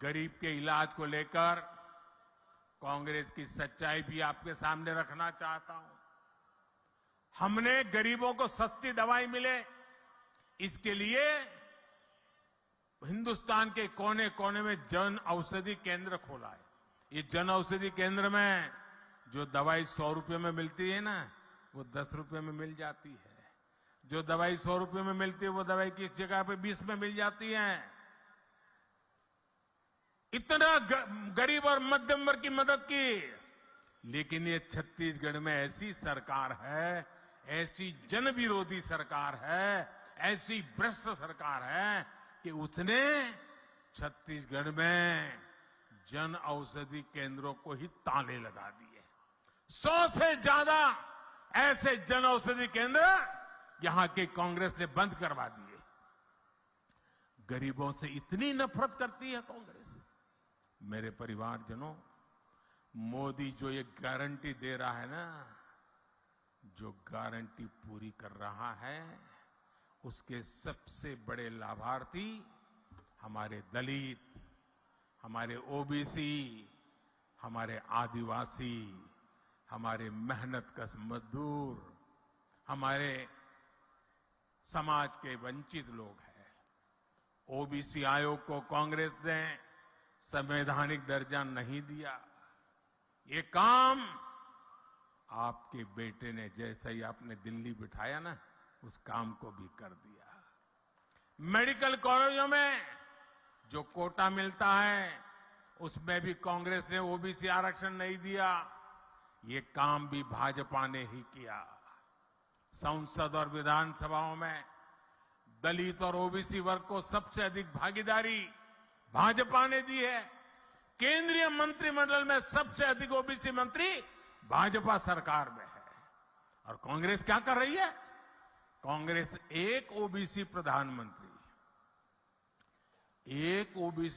गरीब के इलाज को लेकर कांग्रेस की सच्चाई भी आपके सामने रखना चाहता हूं। हमने गरीबों को सस्ती दवाई मिले, इसके लिए हिंदुस्तान के कोने कोने में जन औषधि केंद्र खोला है। ये जन औषधि केंद्र में जो दवाई 100 रुपए में मिलती है ना, वो 10 रुपए में मिल जाती है। जो दवाई 100 रुपए में मिलती है, वो दवाई किस जगह पे 20 में मिल जाती है। इतना गरीब और मध्यम वर्ग की मदद की। लेकिन ये छत्तीसगढ़ में ऐसी सरकार है, ऐसी जन विरोधी सरकार है, ऐसी भ्रष्ट सरकार है कि उसने छत्तीसगढ़ में जन औषधि केंद्रों को ही ताले लगा दिए। 100 से ज्यादा ऐसे जन औषधि केंद्र यहां की कांग्रेस ने बंद करवा दिए। गरीबों से इतनी नफरत करती है कांग्रेस। मेरे परिवारजनों, मोदी जो ये गारंटी दे रहा है ना, जो गारंटी पूरी कर रहा है, उसके सबसे बड़े लाभार्थी हमारे दलित, हमारे ओबीसी, हमारे आदिवासी, हमारे मेहनतकश मजदूर, हमारे समाज के वंचित लोग हैं। ओबीसी आयोग को कांग्रेस ने संवैधानिक दर्जा नहीं दिया। ये काम आपके बेटे ने, जैसे ही आपने दिल्ली बिठाया ना, उस काम को भी कर दिया। मेडिकल कॉलेजों में जो कोटा मिलता है, उसमें भी कांग्रेस ने ओबीसी आरक्षण नहीं दिया। ये काम भी भाजपा ने ही किया। संसद और विधानसभाओं में दलित और ओबीसी वर्ग को सबसे अधिक भागीदारी भाजपा ने दी है। केंद्रीय मंत्रिमंडल में सबसे अधिक ओबीसी मंत्री भाजपा सरकार में है। और कांग्रेस क्या कर रही है? कांग्रेस एक ओबीसी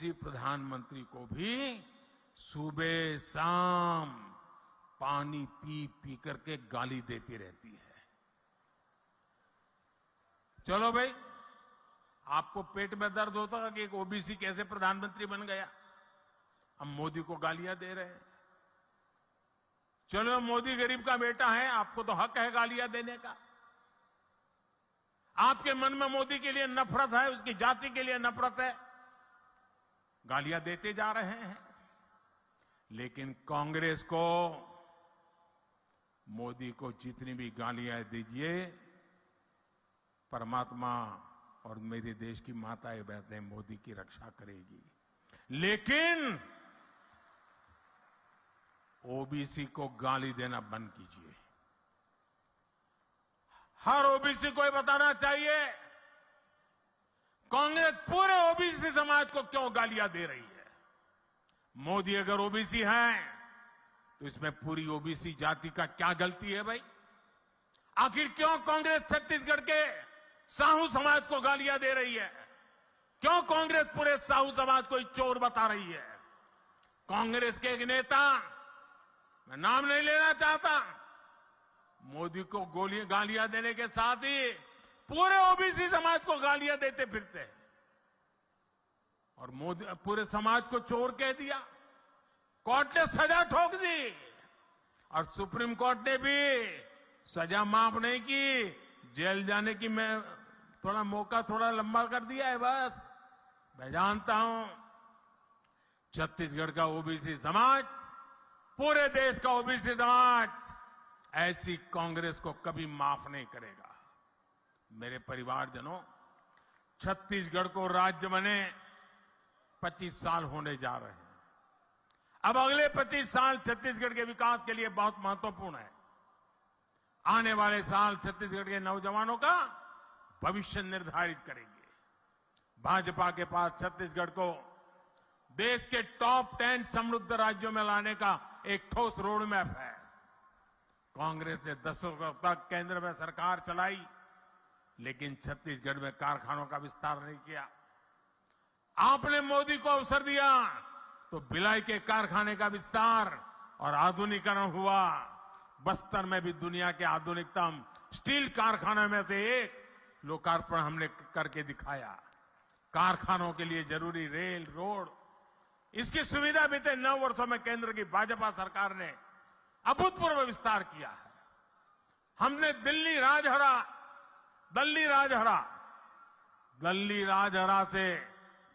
प्रधानमंत्री को भी सुबह शाम पानी पी पी करके गाली देती रहती है। चलो भाई, आपको पेट में दर्द होता है कि एक ओबीसी कैसे प्रधानमंत्री बन गया, अब मोदी को गालियां दे रहे हैं। चलो, मोदी गरीब का बेटा है, आपको तो हक है गालियां देने का। आपके मन में मोदी के लिए नफरत है, उसकी जाति के लिए नफरत है, गालियां देते जा रहे हैं। लेकिन कांग्रेस को मोदी को जितनी भी गालियां दीजिए, परमात्मा और मेरे देश की माताएं बहनें मोदी की रक्षा करेगी। लेकिन ओबीसी को गाली देना बंद कीजिए। हर ओबीसी को ये बताना चाहिए कांग्रेस पूरे ओबीसी समाज को क्यों गालियां दे रही है। मोदी अगर ओबीसी है तो इसमें पूरी ओबीसी जाति का क्या गलती है भाई? आखिर क्यों कांग्रेस छत्तीसगढ़ के साहू समाज को गालियां दे रही है? क्यों कांग्रेस पूरे साहू समाज को चोर बता रही है? कांग्रेस के एक नेता, मैं नाम नहीं लेना चाहता, मोदी को गालियां देने के साथ ही पूरे ओबीसी समाज को गालियां देते फिरते हैं और मोदी पूरे समाज को चोर कह दिया। कोर्ट ने सजा ठोक दी और सुप्रीम कोर्ट ने भी सजा माफ नहीं की, जेल जाने की थोड़ा मौका थोड़ा लंबा कर दिया है बस। मैं जानता हूं छत्तीसगढ़ का ओबीसी समाज, पूरे देश का ओबीसी समाज ऐसी कांग्रेस को कभी माफ नहीं करेगा। मेरे परिवारजनों, छत्तीसगढ़ को राज्य बने 25 साल होने जा रहे हैं। अब अगले 25 साल छत्तीसगढ़ के विकास के लिए बहुत महत्वपूर्ण है। आने वाले साल छत्तीसगढ़ के नौजवानों का भविष्य निर्धारित करेंगे। भाजपा के पास छत्तीसगढ़ को देश के टॉप 10 समृद्ध राज्यों में लाने का एक ठोस रोड मैप है। कांग्रेस ने दशकों तक केंद्र में सरकार चलाई, लेकिन छत्तीसगढ़ में कारखानों का विस्तार नहीं किया। आपने मोदी को अवसर दिया तो भिलाई के कारखाने का विस्तार और आधुनिकीकरण हुआ। बस्तर में भी दुनिया के आधुनिकतम स्टील कारखाने में से एक लोकार्पण हमने करके दिखाया। कारखानों के लिए जरूरी रेल, रोड, इसकी सुविधा बीते 9 वर्षों में केंद्र की भाजपा सरकार ने अभूतपूर्व विस्तार किया है। हमने दिल्ली राजहरा से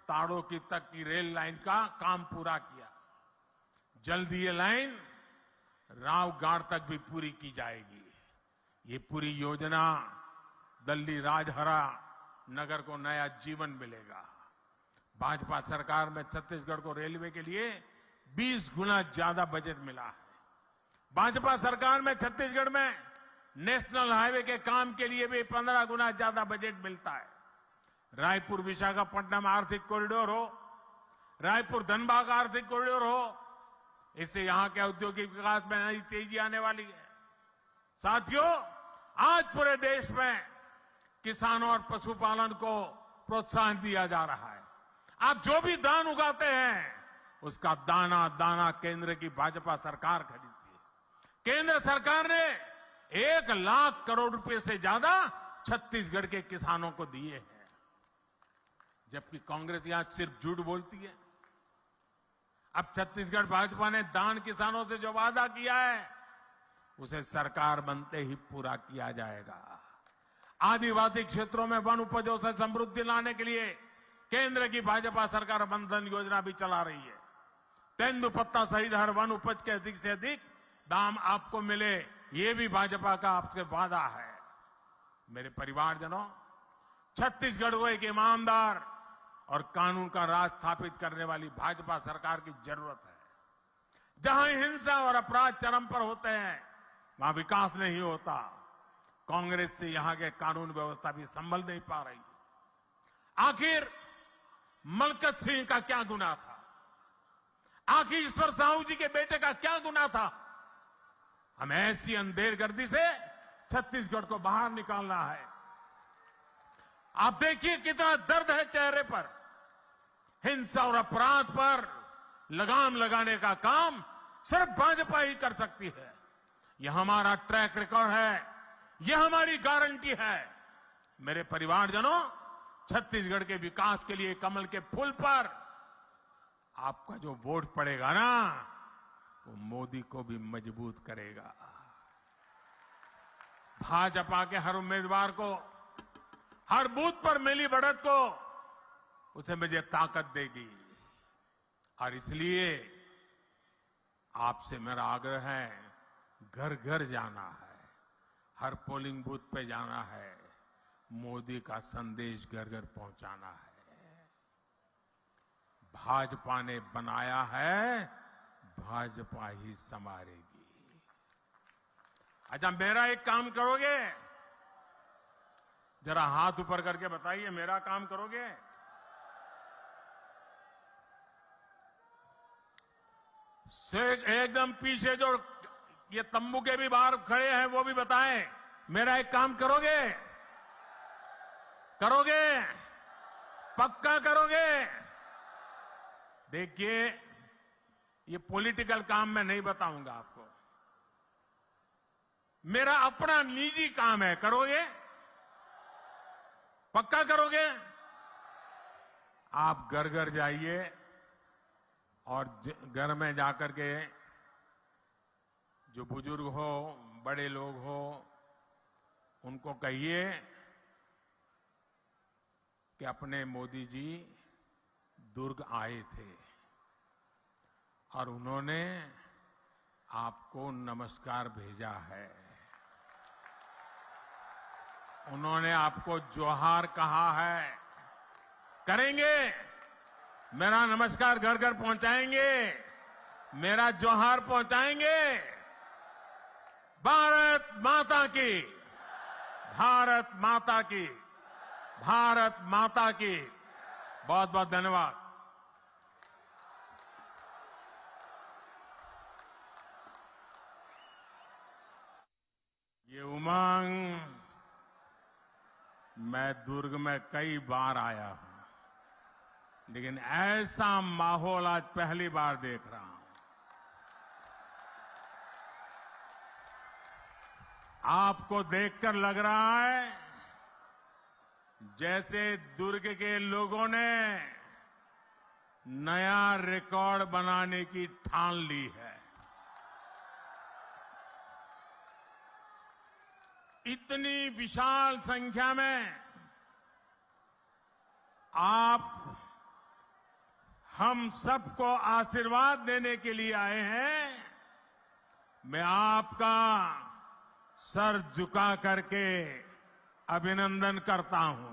ताड़ों तक की रेल लाइन का काम पूरा किया। जल्द ये लाइन रावगढ़ तक भी पूरी की जाएगी। ये पूरी योजना दिल्ली राजहरा नगर को नया जीवन मिलेगा। भाजपा सरकार में छत्तीसगढ़ को रेलवे के लिए 20 गुना ज्यादा बजट मिला है। भाजपा सरकार में छत्तीसगढ़ में नेशनल हाईवे के काम के लिए भी 15 गुना ज्यादा बजट मिलता है। रायपुर विशाखापट्टनम आर्थिक कॉरिडोर हो, रायपुर धनबाद आर्थिक कॉरिडोर हो, इससे यहां के औद्योगिक विकास में नई तेजी आने वाली है। साथियों, आज पूरे देश में किसानों और पशुपालन को प्रोत्साहन दिया जा रहा है। आप जो भी धान उगाते हैं उसका दाना दाना केंद्र की भाजपा सरकार खरीदती है। केंद्र सरकार ने 1 लाख करोड़ रुपए से ज्यादा छत्तीसगढ़ के किसानों को दिए हैं, जबकि कांग्रेस यहां सिर्फ झूठ बोलती है। अब छत्तीसगढ़ भाजपा ने दान किसानों से जो वादा किया है उसे सरकार बनते ही पूरा किया जाएगा। आदिवासी क्षेत्रों में वन उपजों से समृद्धि लाने के लिए केंद्र की भाजपा सरकार वनधन योजना भी चला रही है। तेंदुपत्ता सहित हर वन उपज के अधिक से अधिक दाम आपको मिले, ये भी भाजपा का आपसे वादा है। मेरे परिवारजनों, छत्तीसगढ़ को एक ईमानदार और कानून का राज स्थापित करने वाली भाजपा सरकार की जरूरत है। जहां हिंसा और अपराध चरम पर होते हैं वहां विकास नहीं होता। कांग्रेस से यहां के कानून व्यवस्था भी संभल नहीं पा रही। आखिर मलकत सिंह का क्या गुनाह था? आखिर ईश्वर साहू जी के बेटे का क्या गुनाह था? हमें ऐसी अंधेरगर्दी से छत्तीसगढ़ को बाहर निकालना है। आप देखिए कितना दर्द है चेहरे पर। हिंसा और अपराध पर लगाम लगाने का काम सिर्फ भाजपा ही कर सकती है। यह हमारा ट्रैक रिकॉर्ड है, यह हमारी गारंटी है। मेरे परिवारजनों, छत्तीसगढ़ के विकास के लिए कमल के फूल पर आपका जो वोट पड़ेगा ना, वो मोदी को भी मजबूत करेगा। भाजपा के हर उम्मीदवार को, हर बूथ पर मिली बढ़त को उसे मुझे ताकत देगी। और इसलिए आपसे मेरा आग्रह है, घर घर जाना है, हर पोलिंग बूथ पे जाना है, मोदी का संदेश घर घर पहुंचाना है। भाजपा ने बनाया है, भाजपा ही संवारेगी। अच्छा, मेरा एक काम करोगे? जरा हाथ ऊपर करके बताइए, मेरा काम करोगे? एकदम पीछे जो ये तंबू के भी बाहर खड़े हैं वो भी बताएं, मेरा एक काम करोगे? करोगे? पक्का करोगे? देखिए, ये पॉलिटिकल काम मैं नहीं बताऊंगा आपको, मेरा अपना निजी काम है। करोगे? पक्का करोगे? आप घर घर जाइए और घर में जाकर के जो बुजुर्ग हो, बड़े लोग हो, उनको कहिए कि अपने मोदी जी दुर्ग आए थे और उन्होंने आपको नमस्कार भेजा है। उन्होंने आपको जोहार कहा है। करेंगे? मेरा नमस्कार घर घर पहुंचाएंगे? मेरा जोहार पहुंचाएंगे? भारत माता की, भारत माता की, भारत माता की। बहुत बहुत धन्यवाद। ये उमंग, मैं दुर्ग में कई बार आया हूं, लेकिन ऐसा माहौल आज पहली बार देख रहा हूं। आपको देखकर लग रहा है जैसे दुर्ग के लोगों ने नया रिकॉर्ड बनाने की ठान ली है। इतनी विशाल संख्या में आप हम सबको आशीर्वाद देने के लिए आए हैं। मैं आपका सर झुका करके अभिनंदन करता हूं।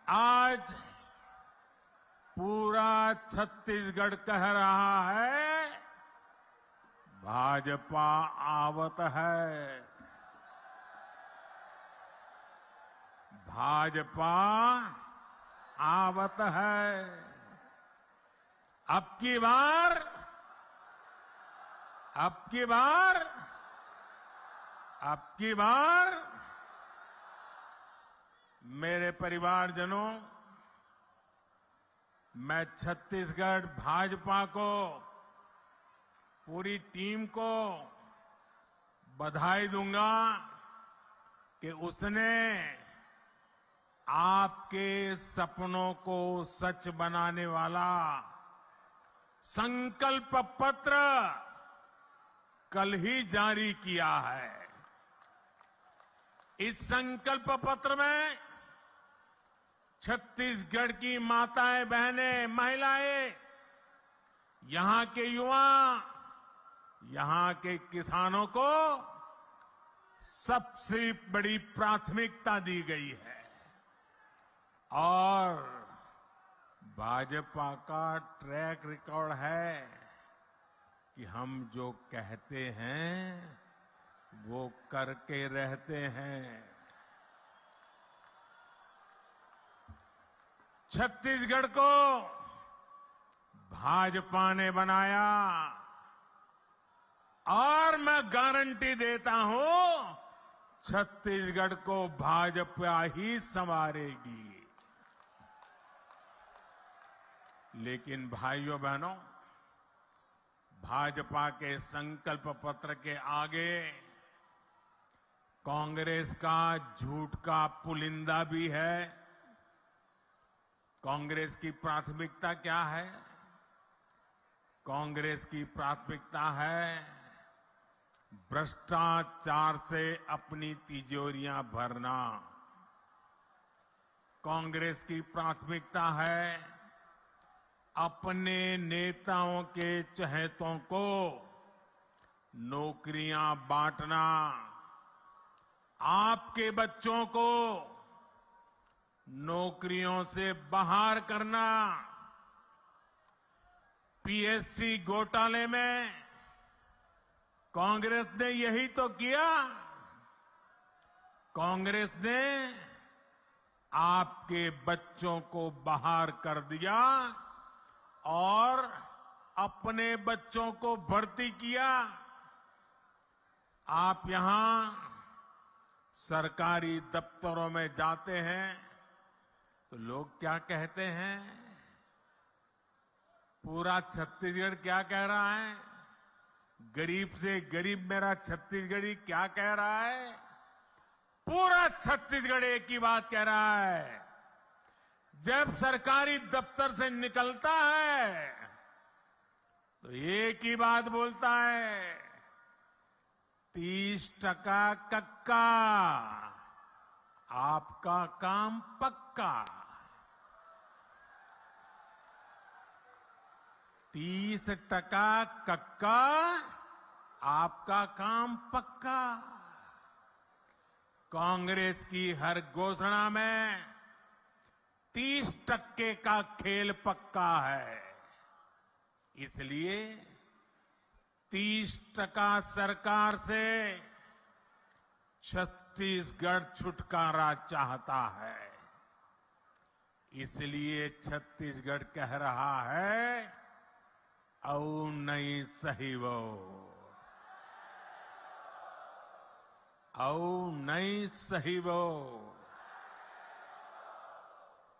आज पूरा छत्तीसगढ़ कह रहा है, भाजपा आवत है, भाजपा आवत है। अब की बार मेरे परिवारजनों, मैं छत्तीसगढ़ भाजपा को, पूरी टीम को बधाई दूंगा कि उसने आपके सपनों को सच बनाने वाला संकल्प पत्र कल ही जारी किया है। इस संकल्प पत्र में छत्तीसगढ़ की माताएं, बहनें, महिलाएं, यहां के युवा, यहां के किसानों को सबसे बड़ी प्राथमिकता दी गई है। और भाजपा का ट्रैक रिकॉर्ड है कि हम जो कहते हैं वो करके रहते हैं। छत्तीसगढ़ को भाजपा ने बनाया और मैं गारंटी देता हूं, छत्तीसगढ़ को भाजपा ही संवारेगी। लेकिन भाइयों बहनों, भाजपा के संकल्प पत्र के आगे कांग्रेस का झूठ का पुलिंदा भी है। कांग्रेस की प्राथमिकता क्या है? कांग्रेस की प्राथमिकता है भ्रष्टाचार से अपनी तिजोरियां भरना। कांग्रेस की प्राथमिकता है अपने नेताओं के चहेतों को नौकरियां बांटना, आपके बच्चों को नौकरियों से बाहर करना। पीएससी घोटाले में कांग्रेस ने यही तो किया। कांग्रेस ने आपके बच्चों को बाहर कर दिया और अपने बच्चों को भर्ती किया। आप यहां सरकारी दफ्तरों में जाते हैं तो लोग क्या कहते हैं? पूरा छत्तीसगढ़ क्या कह रहा है? गरीब से गरीब मेरा छत्तीसगढ़ी क्या कह रहा है? पूरा छत्तीसगढ़ एक ही बात कह रहा है। जब सरकारी दफ्तर से निकलता है तो एक ही बात बोलता है, 30% कक्का, आपका काम पक्का। 30% कक्का, आपका काम पक्का। कांग्रेस की हर घोषणा में 30% का खेल पक्का है। इसलिए 30% सरकार से छत्तीसगढ़ छुटकारा चाहता है। इसलिए छत्तीसगढ़ कह रहा है, औ नहीं सही वो, औ नहीं सही वो,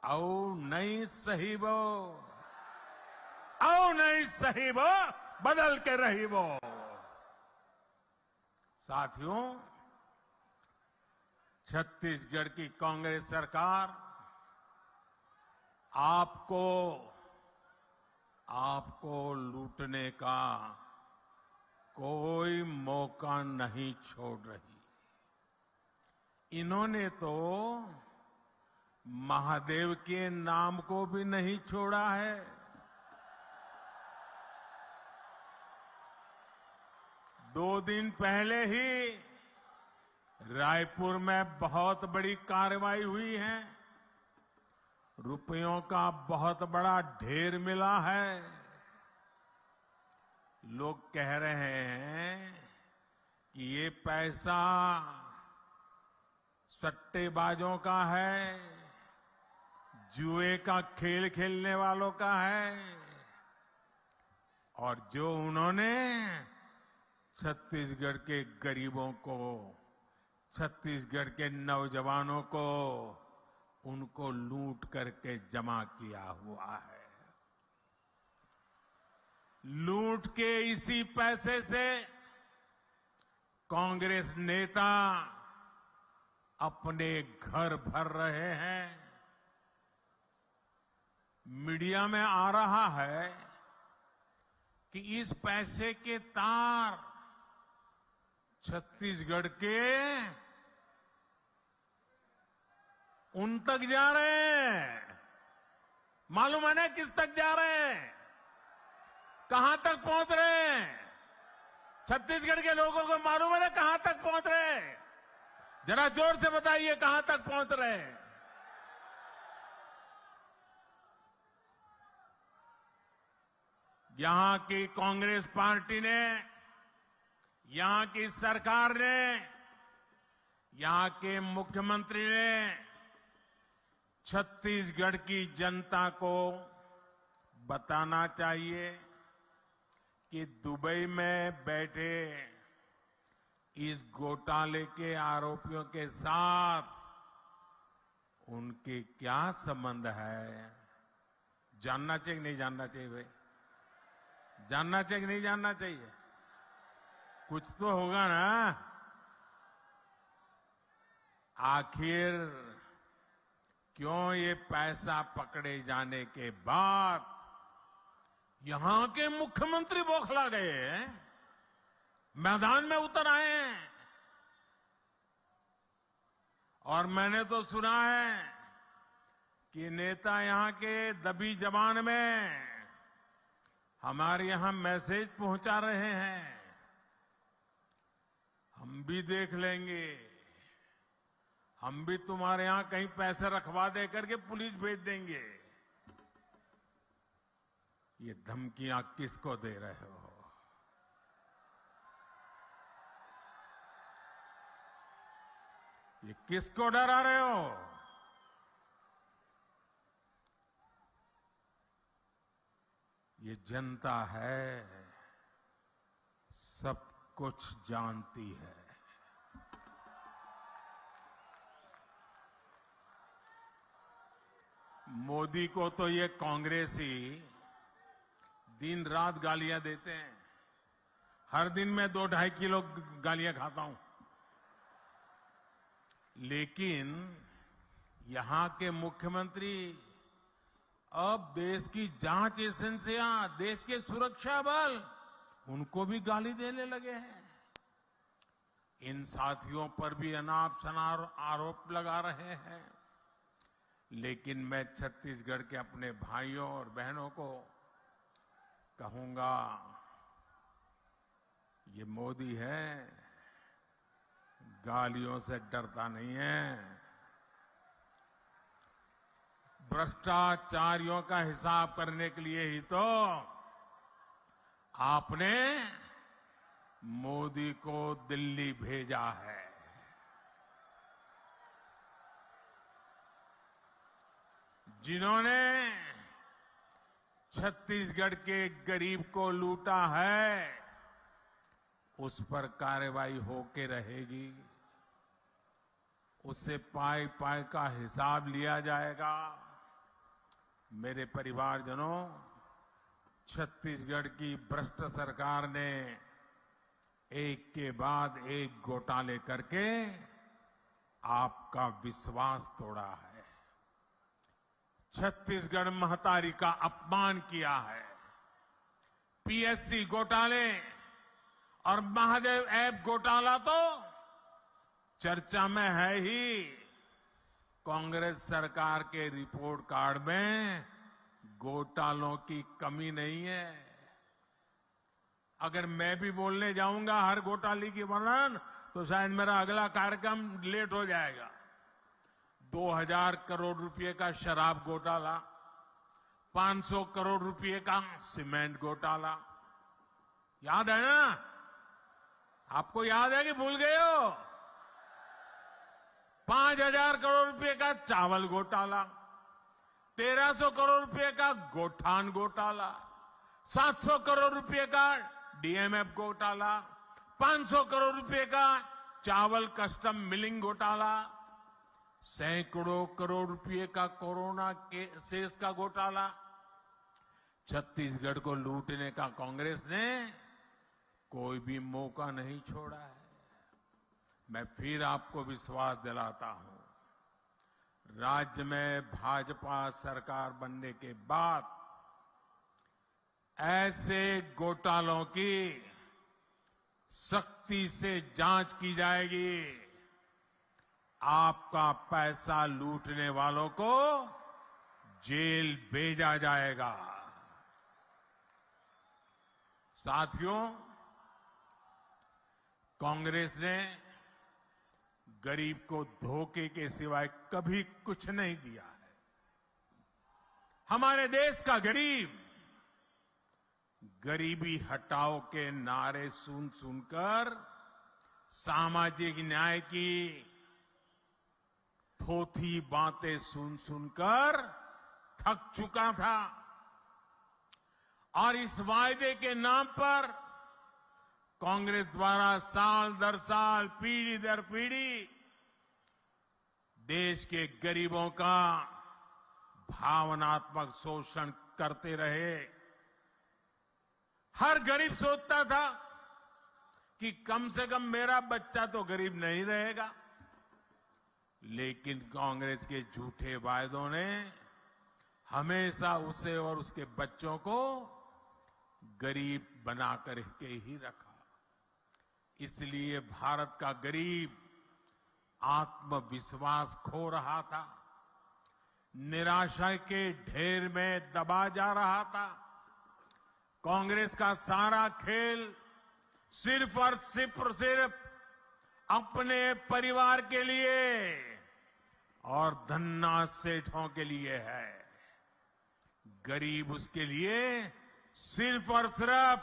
औ नहीं सही वो, औ नहीं सही वो, बदल के रही वो। साथियों, छत्तीसगढ़ की कांग्रेस सरकार आपको लूटने का कोई मौका नहीं छोड़ रही। इन्होंने तो महादेव के नाम को भी नहीं छोड़ा है। दो दिन पहले ही रायपुर में बहुत बड़ी कार्रवाई हुई है। रुपयों का बहुत बड़ा ढेर मिला है। लोग कह रहे हैं कि ये पैसा सट्टेबाजों का है, जुए का खेल खेलने वालों का है, और जो उन्होंने छत्तीसगढ़ के गरीबों को, छत्तीसगढ़ के नौजवानों को, उनको लूट करके जमा किया हुआ है। लूट के इसी पैसे से कांग्रेस नेता अपने घर भर रहे हैं। मीडिया में आ रहा है कि इस पैसे के तार छत्तीसगढ़ के उन तक जा रहे हैं। मालूम है ना किस तक जा रहे हैं, कहां तक पहुंच रहे हैं? छत्तीसगढ़ के लोगों को मालूम है ना कहां तक पहुंच रहे हैं? जरा जोर से बताइए कहां तक पहुंच रहे हैं। यहां की कांग्रेस पार्टी ने, यहां की सरकार ने, यहां के मुख्यमंत्री ने छत्तीसगढ़ की जनता को बताना चाहिए कि दुबई में बैठे इस घोटाले के आरोपियों के साथ उनके क्या संबंध है। जानना चाहिए नहीं जानना चाहिए भाई? जानना चाहिए नहीं जानना चाहिए? कुछ तो होगा ना। आखिर क्यों ये पैसा पकड़े जाने के बाद यहां के मुख्यमंत्री बौखला गए हैं, मैदान में उतर आए हैं? और मैंने तो सुना है कि नेता यहां के दबी जबान में हमारे यहां मैसेज पहुंचा रहे हैं। हम भी देख लेंगे, हम भी तुम्हारे यहां कहीं पैसे रखवा दे करके पुलिस भेज देंगे। ये धमकियां किसको दे रहे हो? ये किसको डरा रहे हो? ये जनता है, सब कुछ जानती है। मोदी को तो ये कांग्रेसी दिन रात गालियां देते हैं। हर दिन मैं 2-2.5 किलो गालियां खाता हूं। लेकिन यहां के मुख्यमंत्री अब देश की जांच एजेंसियां, देश के सुरक्षा बल, उनको भी गाली देने लगे हैं। इन साथियों पर भी अनाप शनाप आरोप लगा रहे हैं, लेकिन मैं छत्तीसगढ़ के अपने भाइयों और बहनों को कहूंगा, ये मोदी है, गालियों से डरता नहीं है। भ्रष्टाचारियों का हिसाब करने के लिए ही तो आपने मोदी को दिल्ली भेजा है। जिन्होंने छत्तीसगढ़ के गरीब को लूटा है, उस पर कार्रवाई होके रहेगी। उससे पाई पाई का हिसाब लिया जाएगा। मेरे परिवारजनों, छत्तीसगढ़ की भ्रष्ट सरकार ने एक के बाद एक घोटाले करके आपका विश्वास तोड़ा है। छत्तीसगढ़ महतारी का अपमान किया है। पीएससी घोटाले और महादेव ऐप घोटाला तो चर्चा में है ही। कांग्रेस सरकार के रिपोर्ट कार्ड में घोटालों की कमी नहीं है। अगर मैं भी बोलने जाऊंगा हर घोटाले की वर्णन, तो शायद मेरा अगला कार्यक्रम लेट हो जाएगा। 2000 करोड़ रुपए का शराब घोटाला, 500 करोड़ रुपए का सीमेंट घोटाला, याद है ना? आपको याद है कि भूल गए हो? 5000 करोड़ रुपए का चावल घोटाला, 1300 करोड़ रुपए का गोठान घोटाला, 700 करोड़ रुपए का डीएमएफ घोटाला, 500 करोड़ रुपए का चावल कस्टम मिलिंग घोटाला, सैकड़ों करोड़ रुपए का कोरोना के सेस का घोटाला। छत्तीसगढ़ को लूटने का कांग्रेस ने कोई भी मौका नहीं छोड़ा है। मैं फिर आपको विश्वास दिलाता हूं, राज्य में भाजपा सरकार बनने के बाद ऐसे घोटालों की सख्ती से जांच की जाएगी। आपका पैसा लूटने वालों को जेल भेजा जाएगा। साथियों, कांग्रेस ने गरीब को धोखे के सिवाय कभी कुछ नहीं दिया है। हमारे देश का गरीब गरीबी हटाओ के नारे सुन सुनकर सामाजिक न्याय की थोथी बातें सुन सुनकर थक चुका था, और इस वायदे के नाम पर कांग्रेस द्वारा साल दर साल, पीढ़ी दर पीढ़ी देश के गरीबों का भावनात्मक शोषण करते रहे। हर गरीब सोचता था कि कम से कम मेरा बच्चा तो गरीब नहीं रहेगा, लेकिन कांग्रेस के झूठे वायदों ने हमेशा उसे और उसके बच्चों को गरीब बनाकर के ही रखा। इसलिए भारत का गरीब आत्मविश्वास खो रहा था, निराशा के ढेर में दबा जा रहा था। कांग्रेस का सारा खेल सिर्फ और सिर्फ अपने परिवार के लिए और धन्ना सेठों के लिए है। गरीब उसके लिए सिर्फ और सिर्फ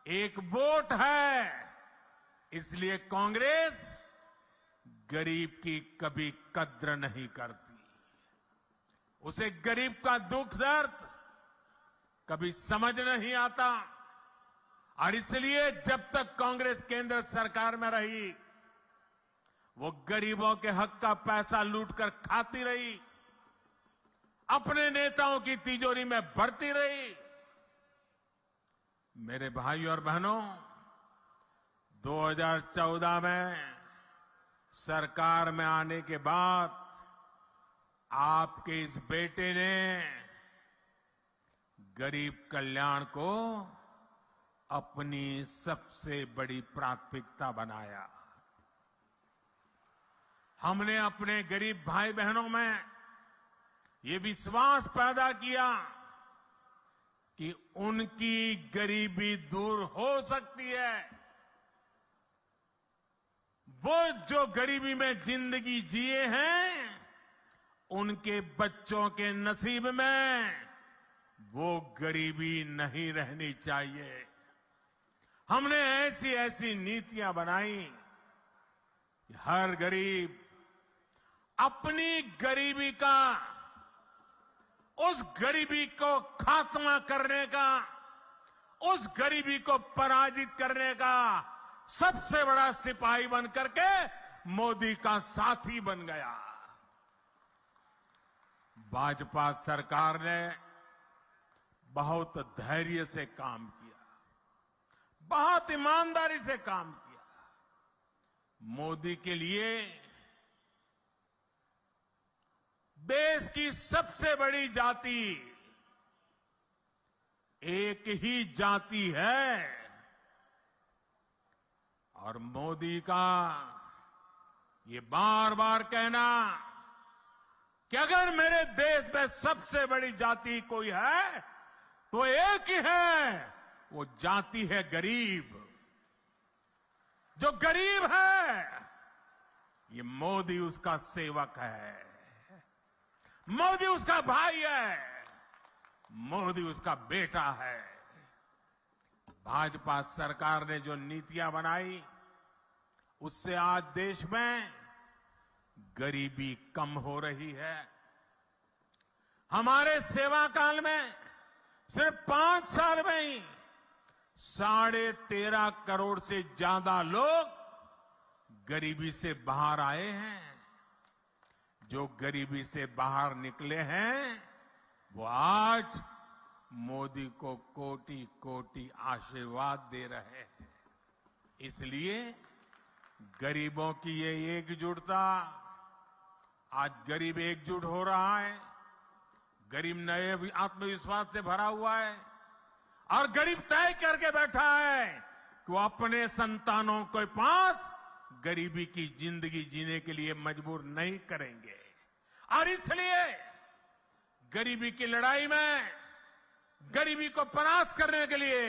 एक वोट है। इसलिए कांग्रेस गरीब की कभी कद्र नहीं करती। उसे गरीब का दुख दर्द कभी समझ नहीं आता, और इसलिए जब तक कांग्रेस केंद्र सरकार में रही, वो गरीबों के हक का पैसा लूटकर खाती रही, अपने नेताओं की तिजोरी में भरती रही। मेरे भाइयों और बहनों, 2014 में सरकार में आने के बाद आपके इस बेटे ने गरीब कल्याण को अपनी सबसे बड़ी प्राथमिकता बनाया। हमने अपने गरीब भाई बहनों में ये विश्वास पैदा किया कि उनकी गरीबी दूर हो सकती है। वो जो गरीबी में जिंदगी जिए हैं, उनके बच्चों के नसीब में वो गरीबी नहीं रहनी चाहिए। हमने ऐसी ऐसी नीतियां बनाई कि हर गरीब अपनी गरीबी का, उस गरीबी को खात्मा करने का, उस गरीबी को पराजित करने का सबसे बड़ा सिपाही बन करके मोदी का साथी बन गया। भाजपा सरकार ने बहुत धैर्य से काम किया, बहुत ईमानदारी से काम किया। मोदी के लिए देश की सबसे बड़ी जाति एक ही जाति है, और मोदी का ये बार बार कहना कि अगर मेरे देश में सबसे बड़ी जाति कोई है तो एक ही है, वो जाति है गरीब। जो गरीब है, ये मोदी उसका सेवक है, मोदी उसका भाई है, मोदी उसका बेटा है। भाजपा सरकार ने जो नीतियां बनाई, उससे आज देश में गरीबी कम हो रही है। हमारे सेवा काल में सिर्फ 5 साल में ही 13.5 करोड़ से ज्यादा लोग गरीबी से बाहर आए हैं। जो गरीबी से बाहर निकले हैं, वो आज मोदी को कोटि कोटि आशीर्वाद दे रहे हैं। इसलिए गरीबों की ये एकजुटता, आज गरीब एकजुट हो रहा है, गरीब नए आत्मविश्वास से भरा हुआ है, और गरीब तय करके बैठा है कि वो अपने संतानों के पास गरीबी की जिंदगी जीने के लिए मजबूर नहीं करेंगे। और इसलिए गरीबी की लड़ाई में, गरीबी को परास्त करने के लिए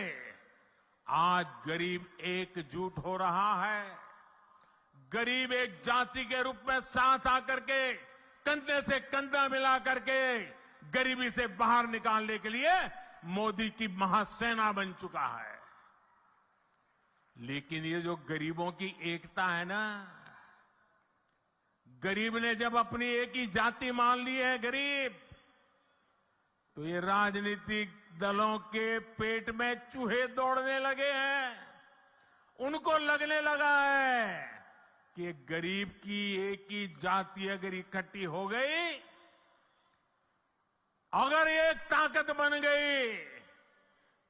आज गरीब एकजुट हो रहा है। गरीब एक जाति के रूप में साथ आकर के कंधे से कंधा मिला करके गरीबी से बाहर निकालने के लिए मोदी की महासेना बन चुका है। लेकिन ये जो गरीबों की एकता है ना, गरीब ने जब अपनी एक ही जाति मान ली है गरीब, तो ये राजनीतिक दलों के पेट में चूहे दौड़ने लगे हैं। उनको लगने लगा है कि गरीब की एक ही जाति अगर इकट्ठी हो गई, अगर एक ताकत बन गई,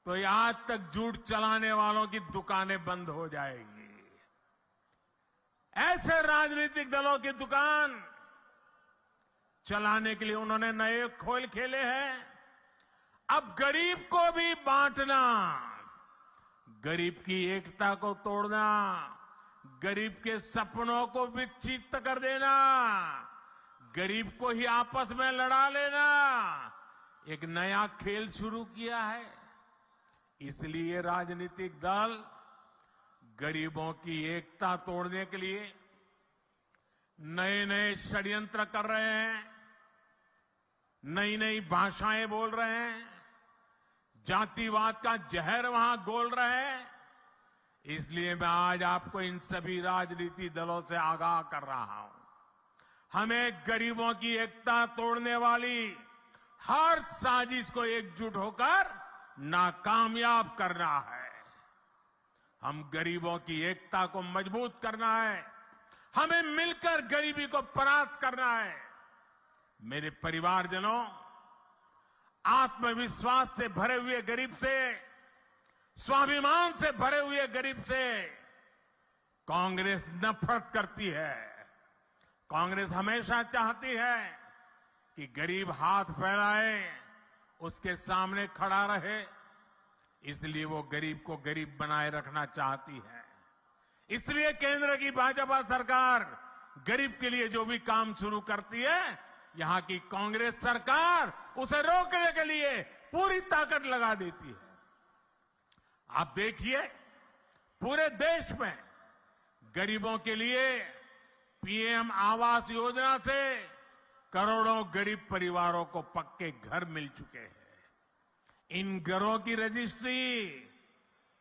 तो ये आज तक झूठ चलाने वालों की दुकानें बंद हो जाएगी। ऐसे राजनीतिक दलों की दुकान चलाने के लिए उन्होंने नए खेल खेले हैं। अब गरीब को भी बांटना, गरीब की एकता को तोड़ना, गरीब के सपनों को विक्षिप्त कर देना, गरीब को ही आपस में लड़ा लेना, एक नया खेल शुरू किया है। इसलिए राजनीतिक दल गरीबों की एकता तोड़ने के लिए नए नए षड्यंत्र कर रहे हैं, नई नई भाषाएं बोल रहे हैं, जातिवाद का जहर वहां घोल रहे हैं। इसलिए मैं आज आपको इन सभी राजनीतिक दलों से आगाह कर रहा हूं, हमें गरीबों की एकता तोड़ने वाली हर साजिश को एकजुट होकर नाकामयाब करना है। हम गरीबों की एकता को मजबूत करना है, हमें मिलकर गरीबी को परास्त करना है। मेरे परिवारजनों, आत्मविश्वास से भरे हुए गरीब से, स्वाभिमान से भरे हुए गरीब से कांग्रेस नफरत करती है। कांग्रेस हमेशा चाहती है कि गरीब हाथ फैलाए, उसके सामने खड़ा रहे, इसलिए वो गरीब को गरीब बनाए रखना चाहती है। इसलिए केंद्र की भाजपा सरकार गरीब के लिए जो भी काम शुरू करती है, यहां की कांग्रेस सरकार उसे रोकने के लिए पूरी ताकत लगा देती है। आप देखिए, पूरे देश में गरीबों के लिए पीएम आवास योजना से करोड़ों गरीब परिवारों को पक्के घर मिल चुके हैं। इन घरों की रजिस्ट्री